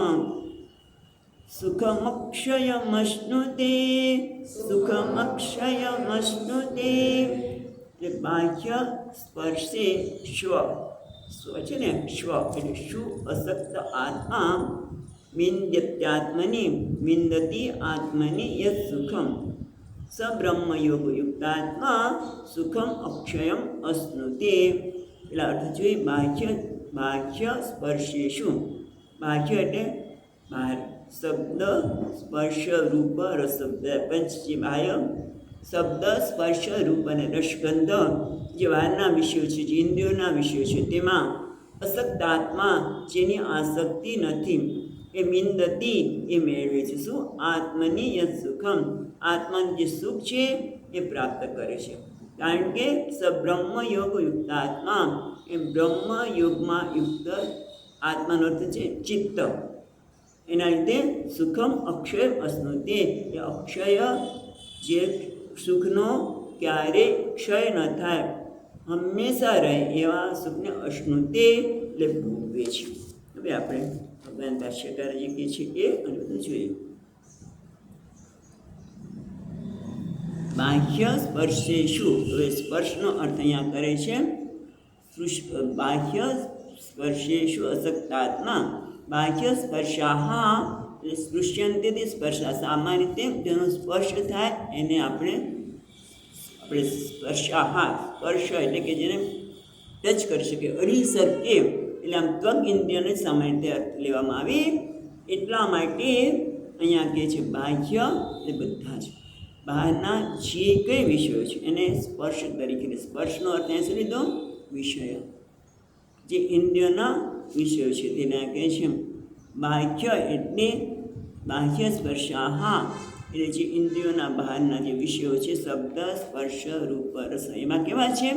સુખમક્ષયમશ્નુતે. એટલે બાહ્ય સ્પર્શે સ્વ છે ને, સ્વ એટલે શું? અસક્ત આત્મા વિંદતી આત્મની યત સુખમ સબ્રહ્મયોગયુક્તાત્મા સુખમ અક્ષયમ અશ્નુતે. એટલે અર્થ જોઈએ, બાહ્ય સ્પર્શેષુ. બાહ્ય એટલે બહાર, શબ્દ સ્પર્શ રૂપ રસશબ્દ પંચ, જે બાહ્ય શબ્દ સ્પર્શ રૂપ અને રસગંધ જે બહારના વિષયો છે, જે ઇન્દ્રિયોના વિષયો છે, તેમાં અસક્ત આત્મા જેની આસક્તિ નથી, એ વિંદતી એ મેળવે છે. શું? આત્મની યત સુખમ, આત્માનું જે સુખ છે એ પ્રાપ્ત કરે છે. કારણ કે સબ્રહ્મયોગયુક્ત આત્મા એ બ્રહ્મયોગમાં યુક્ત આત્માનો અર્થ છે ચિત્ત. એના લીધે સુખમ અક્ષય અશ્નુતે. એ અક્ષય જે સુખનો ક્યારે ક્ષય ન થાય, હંમેશા રહે એવા સુખને અશ્નુતે એટલે ભોગવે છે. હવે આપણે ભગવાન ભાષ્યકાર જે કહે છે એ અને બધું જોઈએ. બાહ્ય સ્પર્શેષુ, હવે સ્પર્શનો અર્થ અહીંયા કરે છે બાહ્ય સ્પર્શેષુ અસક્તાત્મા. બાહ્ય સ્પર્શાહા એટલે સ્પૃશ્યંતેથી સ્પર્શા, સામાન્ય રીતે જેનો સ્પર્શ થાય એને આપણે સ્પર્શાહા, સ્પર્શ એટલે કે જેને ટચ કરી શકે, અડી શકે, એટલે આમ ત્વગ ઇન્દ્રિયને સામાન્ય રીતે અર્થ લેવામાં આવે. એટલા માટે અહીંયા કહે છે બાહ્ય એ બધા જ બહારના જે કંઈ વિષયો છે એને સ્પર્શ તરીકે, સ્પર્શનો અર્થ શું લીધો? વિષય, જે ઇન્દ્રિયોના વિષયો છે તેને કહે છે બાહ્ય. એટલે બાહ્ય સ્પર્શાહા એટલે જે ઇન્દ્રિયોના બહારના જે વિષયો છે, શબ્દ, સ્પર્શ, રૂપ, રસ, એમાં કેવા છે?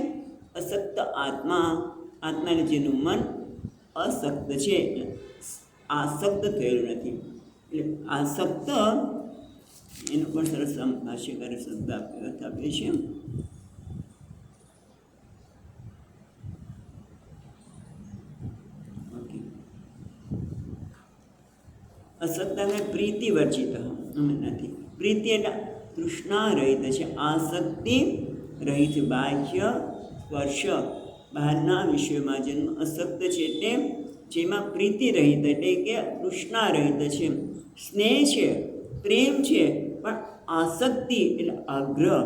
અસક્ત આત્મા. આત્માને જેનું મન અસક્ત છે, આસક્ત થયેલું નથી. એટલે આસક્ત એનું પણ સરસ ભાષ્યકારે શબ્દ આપે છે. ઓકે, અસક્તને પ્રીતિ વર્જિત નથી. પ્રીતિ એટલે તૃષ્ણા રહિત છે, આસક્તિ રહિત. બાહ્ય સ્પર્શ બહારના વિષયોમાં જન્મ અસક્ત છે, એટલે જેમાં પ્રીતિ રહિત એટલે કે તૃષ્ણા રહિત છે, સ્નેહ છે, પ્રેમ છે, પણ આસક્તિ એટલે આગ્રહ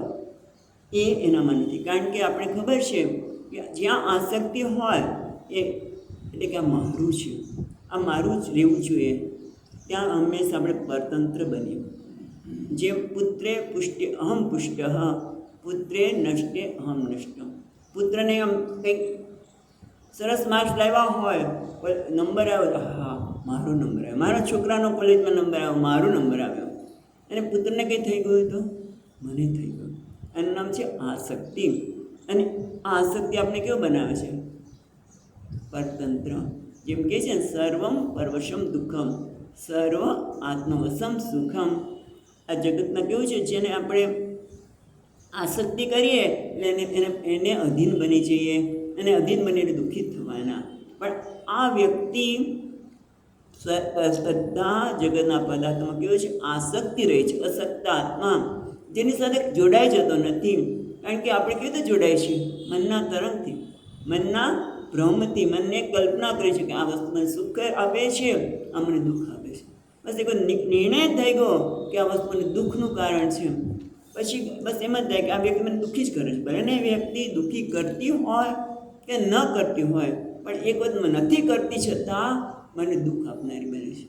એ એનામાં નથી. કારણ કે આપણે ખબર છે કે જ્યાં આસક્તિ હોય એ એટલે કે આ મારું છે, આ મારું જ રહેવું જોઈએ, ત્યાં હંમેશા આપણે પરતંત્ર બનીએ. જેમ પુત્રે પુષ્ટિ અહમ પુષ્ટ, પુત્રે નષ્ટે અહમ નષ્ટ. પુત્રને આમ કંઈક સરસ માર્ક્સ લાવ્યા હોય, નંબર આવ્યો, હા મારો નંબર આવ્યો, મારા છોકરાનો કોલેજમાં નંબર આવ્યો, મારો નંબર આવ્યો, અને પુત્રને કંઈ થઈ ગયું તો મને થઈ ગયું. એનું નામ છે આસક્તિ. અને આ આસક્તિ આપણે કેવું બનાવે છે? પરતંત્ર. જેમ કહે છે સર્વમ પરવશમ દુઃખમ, સર્વ આત્મવશમ સુખમ. આ જગતમાં કેવું છે, જેને આપણે આસક્તિ કરીએ એટલે એને અધીન બની જઈએ, અને અધીન બનીને દુઃખિત થવાના. પણ આ વ્યક્તિ બધા જગતના પદાર્થોમાં કેવું છે? આસક્તિ રહી છે, અસક્ત આત્મા, જેની સાથે જોડાઈ જતો નથી. કારણ કે આપણે કેવી રીતે જોડાય છે? મનના તરંગથી, મનના ભ્રમથી. મનને કલ્પના કરી છે કે આ વસ્તુ મને સુખ આપે છે, આ મને દુઃખ આપે છે. બસ એક નિર્ણય થઈ ગયો કે આ વસ્તુ મને દુઃખનું કારણ છે. પછી બસ એમ જ થાય કે આ વ્યક્તિ મને દુઃખી જ કરે છે. ભલે વ્યક્તિ દુઃખી કરતી હોય કે ન કરતી હોય, પણ એક વખત નથી કરતી છતાં મને દુઃખ આપનારી બને છે.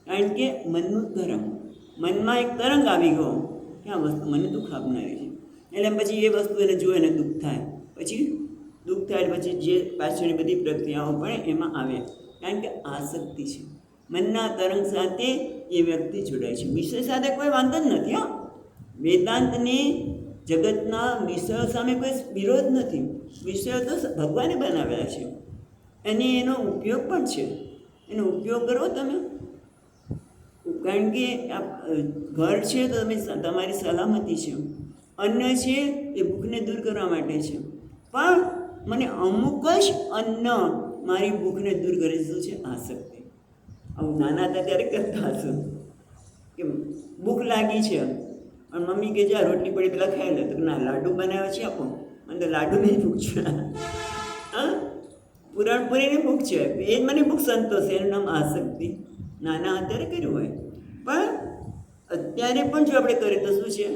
કારણ કે મનનું તરંગ, મનમાં એક તરંગ આવી ગયો કે આ વસ્તુ મને દુઃખ આપનારી છે. એટલે પછી એ વસ્તુ એને જોઈને દુઃખ થાય. પછી દુઃખ થાય પછી જે પાછળની બધી પ્રક્રિયાઓ પણ એમાં આવે. કારણ કે આસક્તિ છે, મનના તરંગ સાથે એ વ્યક્તિ જોડાય છે. વિષય સાથે કોઈ વાંધો જ નથી. હા, વેદાંતની જગતના વિષયો સામે કોઈ વિરોધ નથી. વિષયો તો ભગવાને બનાવેલા છે, અને એનો ઉપયોગ પણ છે. એનો ઉપયોગ કરો તમે. કારણ કે આ ઘર છે તો તમે તમારી સલામતી છે, અન્ન છે એ ભૂખને દૂર કરવા માટે છે. પણ મને અમુક જ અન્ન મારી ભૂખને દૂર કરે છે. શું છે? આસક્તિ. આવું નાના હતા ત્યારે કરતા હશો કે ભૂખ લાગી છે અને મમ્મી કે જા રોટલી પડી પેલા ખાઈ લે, તો ના લાડુ બનાવ્યા છે આપો, મને તો લાડુની ભૂખ છે. હા, પૂરણપુરીની ભૂખ છે, એ જ મને ભૂખ સંતોષ. એનું નામ આસક્તિ. નાના અત્યારે કર્યું હોય, પણ અત્યારે પણ જો આપણે કરીએ તો શું છે?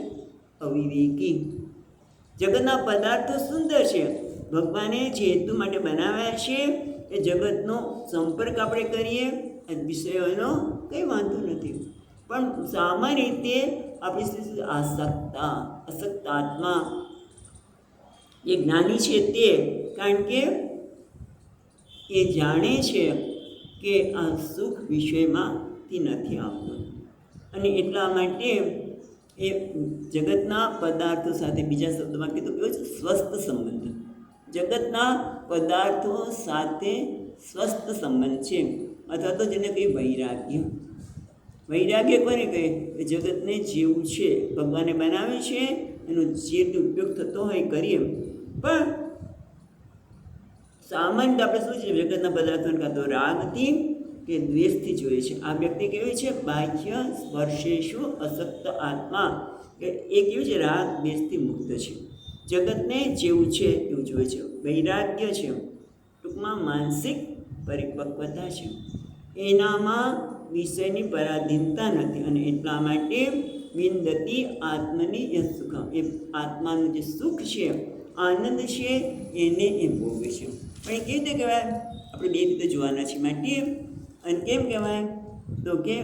અવિવેકી. જગતના પદાર્થો સુંદર છે, ભગવાને જે હેતુ માટે બનાવ્યા છે એ જગતનો સંપર્ક આપણે કરીએ, વિષયોનો કંઈ વાંધો નથી. પણ સામાન્ય રીતે આપણી સ્થિતિ અસક્ત આત્મા એ જ્ઞાની છે તે, કારણ કે એ જાણે છે કે આ સુખ વિષયમાંથી નથી આવતું, અને એટલા માટે એ જગતના પદાર્થો સાથે, બીજા શબ્દમાં કીધું કેવું છે? સ્વસ્થ સંબંધ. જગતના પદાર્થો સાથે સ્વસ્થ સંબંધ છે, અથવા તો જેને કંઈ વૈરાગ્ય. વૈરાગ્ય કોને કહે? એ જગતને જેવું છે ભગવાને બનાવ્યું છે એનો જે ઉપયોગ થતો હોય કરીએ. પણ સામાન્ય આપણે શું છે? જગતના પદાર્થોને કાં તો રાગથી કે દ્વેષથી જોઈએ છે. આ વ્યક્તિ કેવી છે? બાહ્ય સ્પર્શેષુ અસક્ત આત્મા, કે એ કેવું છે? રાગ દ્વેષથી મુક્ત છે. જગતને જેવું છે એવું જોઈએ છે. વૈરાગ્ય છે, ટૂંકમાં માનસિક પરિપક્વતા છે. એનામાં વિષયની પરાધીનતા નથી, અને એટલા માટે વિંદતી આત્મની એ સુખમ, એ આત્માનું જે સુખ છે, આનંદ છે, એને એ ભોગવે છે. પણ એ કેવી રીતે કહેવાય? આપણે બે રીતે જોવાના છે. માટે અને કેમ કહેવાય? તો કે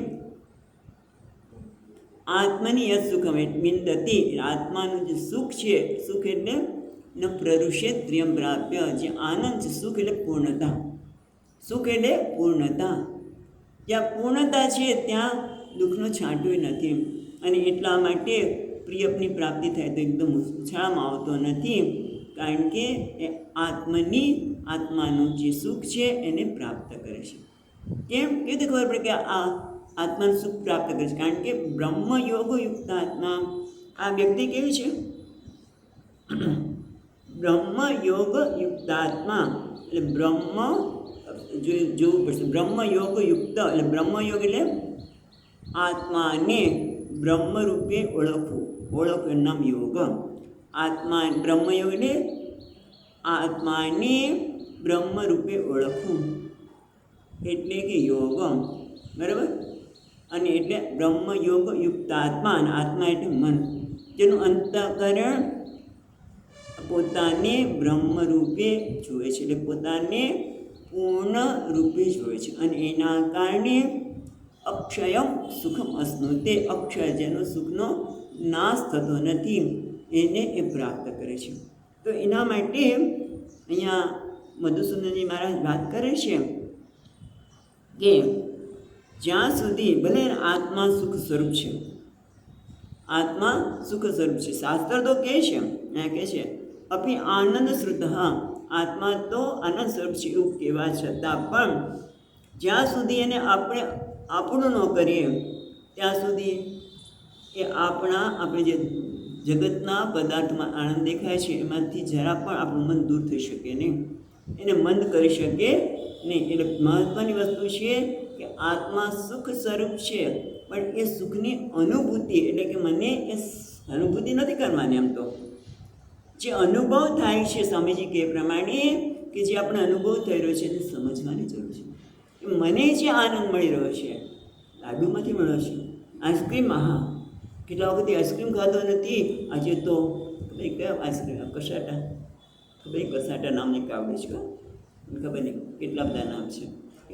આત્મની યત સુખમ વિંદતી, આત્માનું જે સુખ છે, સુખ એટલે ન પ્રરુષે ત્રિયમ પ્રાપ્ય, જે આનંદ છે, સુખ એટલે પૂર્ણતા. સુખ એટલે પૂર્ણતા. જ્યાં પૂર્ણતા છે ત્યાં દુઃખનો છાંટોય નથી. અને એટલા માટે પ્રિયપની પ્રાપ્તિ થાય તો એકદમ ઉછાળામાં આવતો નથી, કારણ કે એ આત્માનું જે સુખ છે એને પ્રાપ્ત કરે છે. કેમ? કેવી રીતે ખબર પડે કે આ આત્માનું સુખ પ્રાપ્ત કરે છે? કારણ કે બ્રહ્મયોગયુક્ત આત્મા, આ વ્યક્તિ કેવી છે? બ્રહ્મયોગયુક્ત આત્મા, એટલે બ્રહ્મ જોવું પડશે. બ્રહ્મયોગયુક્ત એટલે બ્રહ્મયોગ એટલે આત્માને બ્રહ્મરૂપે ઓળખવું નામ યોગ. આત્મા બ્રહ્મયોગ એટલે આત્માને બ્રહ્મરૂપે ઓળખવું એટલે કે યોગ, બરાબર. અને એટલે બ્રહ્મયોગયુક્ત આત્મા, અને આત્મા એટલે મન, જેનું અંતઃકરણ પોતાને બ્રહ્મરૂપે જુએ છે, એટલે પોતાને પૂર્ણ રૂપે જુએ છે. અને એના કારણે અક્ષયમ સુખમ અશ્નુતે, અક્ષય જેનો સુખનો નાશ થતો નથી, એને એ પ્રાપ્ત કરે છે. તો એના માટે અહીંયા મધુસૂદનજી મહારાજ વાત કરે છે કે જ્યાં સુધી ભલે આત્મા સુખ સ્વરૂપ છે, આત્મા સુખ સ્વરૂપ છે, શાસ્ત્ર તો કહે છે, કહે છે અભી આનંદ શ્રુત, આત્મા તો આનંદ સ્વરૂપ છે એવું કહેવા છતાં પણ જ્યાં સુધી એને આપણે આપણું ન કરીએ ત્યાં સુધી એ આપણે જે જગતના પદાર્થમાં આનંદ દેખાય છે એમાંથી જરા પણ આપણું મન દૂર થઈ શકે નહીં, એને મંદ કરી શકે નહીં. એટલે મહત્ત્વની વસ્તુ છે કે આત્મા સુખ સ્વરૂપ છે, પણ એ સુખની અનુભૂતિ, એટલે કે મને એ અનુભૂતિ નથી કરવાની, એમ તો જે અનુભવ થાય છે, સ્વામીજી કહે પ્રમાણે કે જે આપણે અનુભવ થઈ રહ્યો છે એને સમજવાની જરૂર છે. મને જે આનંદ મળી રહ્યો છે લાડુમાંથી મળ્યો છે, આઈસ્ક્રીમમાં, કેટલા વખતે આઈસ્ક્રીમ ખાધો નથી, આજે તો ભાઈ કયો આઈસ્ક્રીમ, કસાટા નામની આવડે છે, ખબર નહીં કેટલા બધા નામ છે.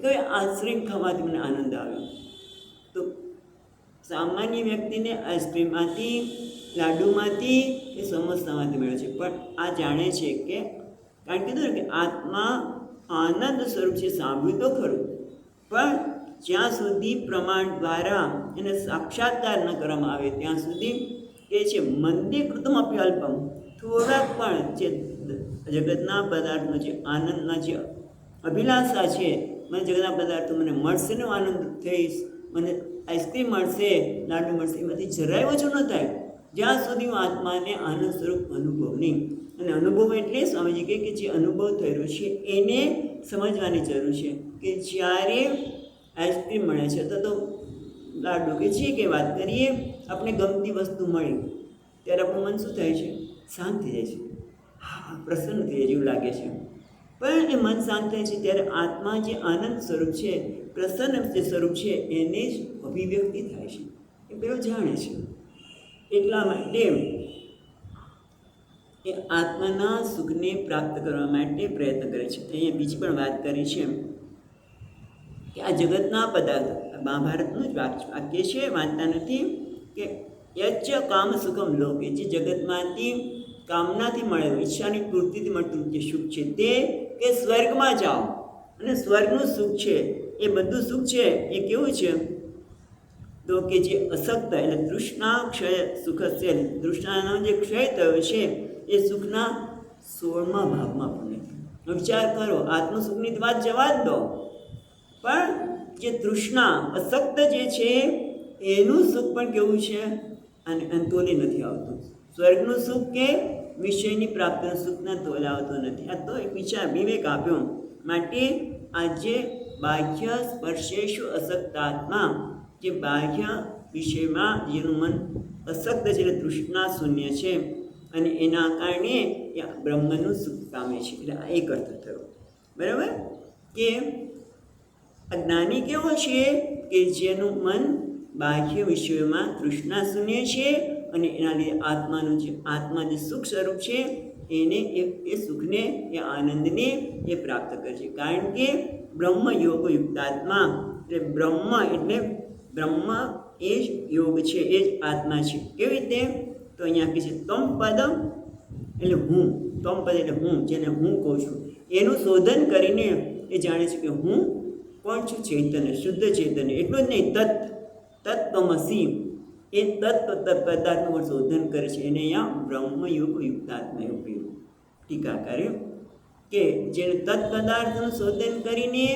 કઈ આઈસ્ક્રીમ ખાવાથી મને આનંદ આવ્યો. તો સામાન્ય વ્યક્તિને આઈસ્ક્રીમમાંથી, લાડુમાંથી કે સમોસામાંથી મળે છે, પણ આ જાણે છે કે, કારણ કીધું ને કે આત્મા આનંદ સ્વરૂપ છે, સાંભળ્યું તો ખરું, પણ જ્યાં સુધી પ્રમાણ દ્વારા એને સાક્ષાત્કાર ન કરવામાં આવે ત્યાં સુધી એ છે મંદે કૃતમ અપી અલ્પમ, થોડાક પણ જે જગતના પદાર્થનો જે આનંદના જે અભિલાષા છે, મને જગતના પદાર્થો મને મળશે ને આનંદ થઈશ, મને આઈસ્ક્રીમ મળશે, લાડુ મળશે, એમાંથી જરાય ઓછું ન થાય જ્યાં સુધી હું આત્માને આનંદ સ્વરૂપ અનુભવ નહીં. અને અનુભવ એટલે સ્વામીજી કહે કે જે અનુભવ થઈ રહ્યો છે એને સમજવાની જરૂર છે કે જ્યારે આઈસ્ક્રીમ મળે છે તો લાડુ કે જે કે વાત કરીએ, આપણે ગમતી વસ્તુ મળી ત્યારે આપણું મન શું થાય છે? શાંત થઈ જાય છે, હા, પ્રસન્ન થઈ જાય જેવું લાગે છે. પણ એ મન શાંત થાય છે ત્યારે આત્મા જે આનંદ સ્વરૂપ છે, પ્રસન્ન જે સ્વરૂપ છે, એને જ અભિવ્યક્તિ થાય છે, એ પેલો જાણે છે. એટલા માટે એ આત્માના સુખને પ્રાપ્ત કરવા માટે પ્રયત્ન કરે છે. અહીંયા બીજી પણ વાત કરી છે કે આ જગતના પદાર્થ, મહાભારતનું જ વાક્ય છે, વાંચતા નથી, કે યચ્ચ કામ સુખમ લોકે, જે જગતમાંથી કામનાથી મળેલું, ઈચ્છાની પૂર્તિથી મળતું જે સુખ છે તે કે સ્વર્ગમાં જાઓ, અને સ્વર્ગનું સુખ છે એ બધું સુખ છે એ કેવું છે? તો કે જે અસક્ત એટલે તૃષ્ણા ક્ષય સુખ છે, તૃષ્ણાનો જે ક્ષય થયો છે એ સુખના 16મા ભાગમાં પણ નથી. વિચાર કરો, આત્મસુખની વાત જવા જ દો, પણ જે તૃષ્ણા અસક્ત જે છે એનું સુખ પણ કેવું છે? અને અંતોલી નથી આવતું. સ્વર્ગનું સુખ કે વિષયની પ્રાપ્તિનું સુખના તોલે આવતું નથી. આ તો એક વિચાર વિવેક આપ્યો. માટે આજે બાહ્ય સ્પર્શેષુ અસક્તાત્મા, જે બાહ્ય વિષયમાં જેનું મન અસક્ત છે, એટલે તૃષ્ણા શૂન્ય છે, અને એના કારણે એ બ્રહ્મનું સુખ પામે છે. એટલે આ એક અર્થ થયો. બરાબર? કે જ્ઞાની કેવો છે? કે જેનું મન બાહ્ય વિષયોમાં તૃષ્ણા શૂન્ય છે, અને એના લીધે આત્મા જે સુખ સ્વરૂપ છે એને એ સુખને, એ આનંદને એ પ્રાપ્ત કરે છે. કારણ કે બ્રહ્મ યોગ યુક્તાત્મા, એટલે બ્રહ્મ એ જ યોગ છે, એ જ આત્મા છે. કેવી રીતે? તો અહીંયા કહે છે તમ પદ એટલે હું, તમ પદ એટલે હું, જેને હું કહું છું, એનું શોધન કરીને એ જાણે છે કે હું કોણ છું? ચૈતન્ય, શુદ્ધ ચૈતન્ય. એટલું જ નહીં, તત્વમસી, એ પદાર્થનું શોધન કરે છે. એને અહીંયા બ્રહ્મયોગ યુક્તાત્મા એવું કહ્યું ટીકાકારે, કે જેને તત્પદાર્થનું શોધન કરીને,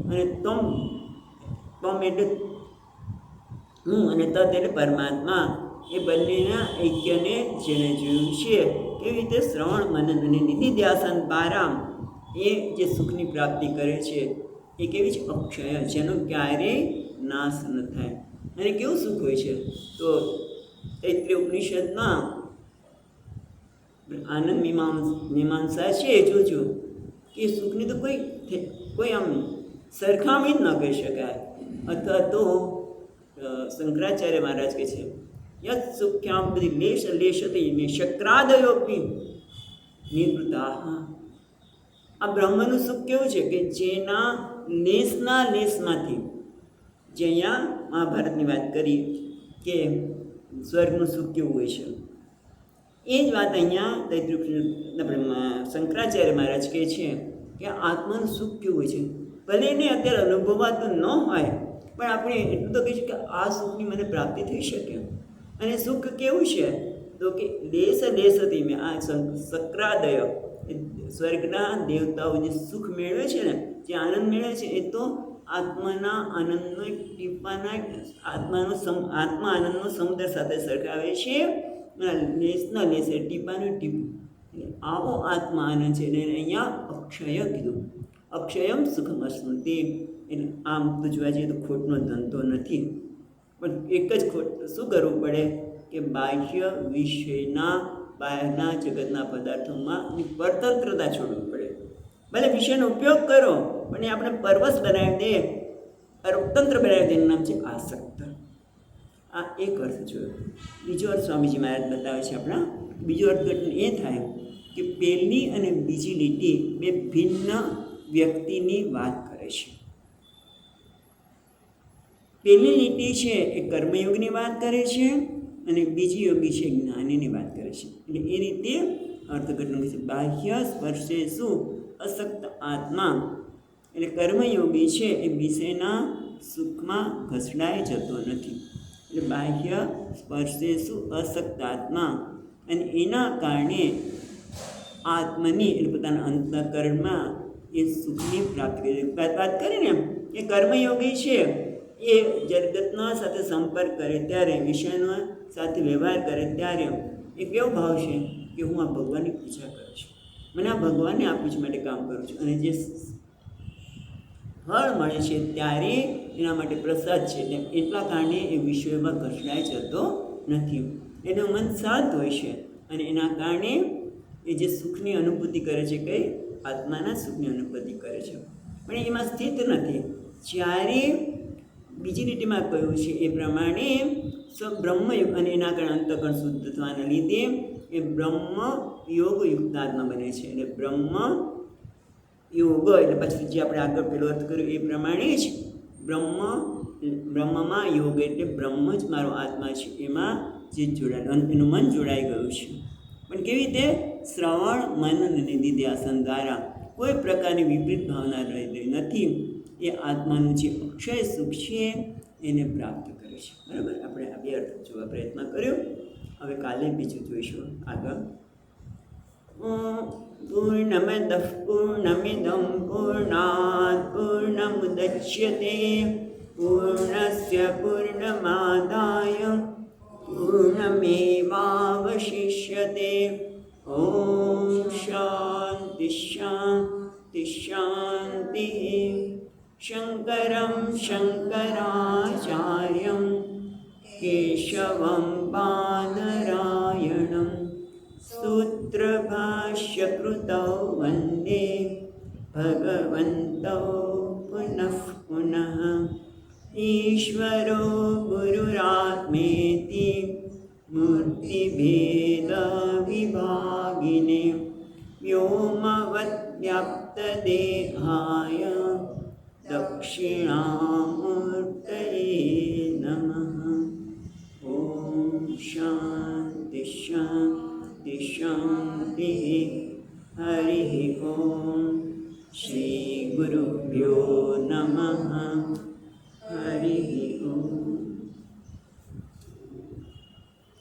અને તમ એટલે હું, અને તત્ એટલે પરમાત્મા, એ બંનેના ઐક્યને જેને જોયું છે, કેવી રીતે શ્રવણ મનન અને નિધિધ્યાસન દ્વારા એ જે સુખની પ્રાપ્તિ કરે છે, એ કેવી છે? અક્ષય, જેનો ક્યારેય નાશ ન થાય. અને કેવું સુખ હોય છે? તો તૈત્રીય ઉપનિષદમાં આનંદ મીમાંસા છે, જોજો કે સુખની તો કોઈ આમ સરખામણી જ ન કરી શકાય. અથવા તો શંકરાચાર્ય મહારાજ કહે છે યત સુખ્યામ બધી લેશતી શક્રાદયોપી નિવૃત્તાહ. આ બ્રહ્મનું સુખ કેવું છે? કે જેના લેશમાંથી, જે અહીંયા મહાભારતની વાત કરી કે સ્વર્ગનું સુખ કેવું હોય છે, એ જ વાત અહીંયા શંકરાચાર્ય મહારાજ કહે છે કે આત્માનું સુખ કેવું હોય છે. ભલે એને અત્યારે અનુભવાતું ન હોય, પણ આપણે એટલું તો કહીશું કે આ સુખની મને પ્રાપ્તિ થઈ શકે. અને સુખ કેવું છે? તો કે લેશથી મેં આ શક્રાદય, સ્વર્ગના દેવતાઓ જે સુખ મેળવે છે ને, જે આનંદ મેળવે છે, એ તો આત્માના આનંદનો ટીપાના આત્મા આનંદનો સમુદ્ર સાથે સરખાવે છે. લેશના લેશે ટીપાનું ટીપું. આવો આત્મા આનંદ છે. એને અહીંયા અક્ષય કીધું. અક્ષયમ સુખમ અશ્નુતિ. એટલે આમ તો જોવા જઈએ તો ખોટનો ધંધો નથી, પણ એક જ ખોટ શું કરવું પડે? કે બાહ્ય વિષયના, બહારના જગતના પદાર્થોમાં પરતંત્રતા છોડવી પડે. ભલે વિષયનો ઉપયોગ કરો, પણ એ આપણે પરવશ બનાવી દે, પરતંત્ર બનાવી દે, એનું નામ છે આસક્ત. આ એક અર્થ જોયો. બીજો અર્થ સ્વામીજી મહારાજ બતાવે છે આપણા. બીજો અર્થઘટન એ થાય કે પહેલી અને બીજી લીટી બે ભિન્ન વ્યક્તિની વાત કરે છે. પહેલી લીટી છે એ કર્મયોગની વાત કરે છે, અને બીજી યોગી છે જ્ઞાનીની વાત કરે છે. એટલે એ રીતે અર્થઘટન છે. બાહ્ય સ્પર્શે શું અસક્ત આત્મા, એટલે કર્મયોગી છે એ વિષયના સુખમાં ઘસડાઈ જતો નથી. એટલે બાહ્ય સ્પર્શે શું અસક્ત આત્મા, અને એના કારણે આત્મની એટલે પોતાના અંતઃકરણમાં એ સુખની પ્રાપ્તિ વાત કરીને એ કર્મયોગી છે એ જગતના સાથે સંપર્ક કરે ત્યારે, વિષયના સાથે વ્યવહાર કરે ત્યારે એ કેવો ભાવ છે? કે હું આ ભગવાનની પૂજા કરું છું, મને આ ભગવાનને આપું માટે કામ કરું છું, અને જે ફળ મળે છે ત્યારે એના માટે પ્રસાદ છે. એટલા કારણે એ વિષયોમાં ઘસડાઈ જતો નથી. એનું મન શાંત હોય છે, અને એના કારણે એ જે સુખની અનુભૂતિ કરે છે, કઈ આત્માના સુખની અનુભૂતિ કરે છે, પણ એમાં સ્થિત નથી. જ્યારે બીજી લીટીમાં કહ્યું છે એ પ્રમાણે બ્રહ્મયુગ, અને એના કારણે અંતઃકરણ શુદ્ધ થવાના લીધે એ બ્રહ્મ યોગ યુક્તાત્મા બને છે. એટલે બ્રહ્મ યોગ એટલે પછી જે આપણે આગળ પેલો અર્થ કર્યો એ પ્રમાણે જ બ્રહ્મમાં યોગ એટલે બ્રહ્મ જ મારો આત્મા છે, એમાં જે જોડાયેલું એનું મન જોડાઈ ગયું છે. પણ કેવી રીતે? શ્રવણ મનન અને નિધિધ્યાસન દ્વારા. કોઈ પ્રકારની વિપરીત ભાવના રહેલી નથી. એ આત્માનું જે અક્ષય સુખ છે એને પ્રાપ્ત કરે છે. બરાબર? આપણે આ બે અર્થ જોવા પ્રયત્ન કર્યો. હવે કાલે બીજું જોઈશું આગળ. પૂર્ણમદઃ પૂર્ણમિદં પૂર્ણાત પૂર્ણમુદચ્યતે પૂર્ણસ્ય પૂર્ણમાદાય પૂર્ણમેવાવશિષ્યતે. ઓમ શાંતિ શાંતિ શાંતિ. शङ्करं शङ्कराचार्यं केशवं बादरायणं सूत्रभाष्यकृतौ वन्दे भगवन्तौ पुनः पुनः। ईश्वरो गुरुरात्मेति मूर्तिभेदविभागिने व्योमवद्व्याप्तदेहाय दक्षिणामूर्तये नमः। ॐ शान्ति शान्ति शान्तिः। हरिः ॐ श्रीगुरुभ्यो नमः।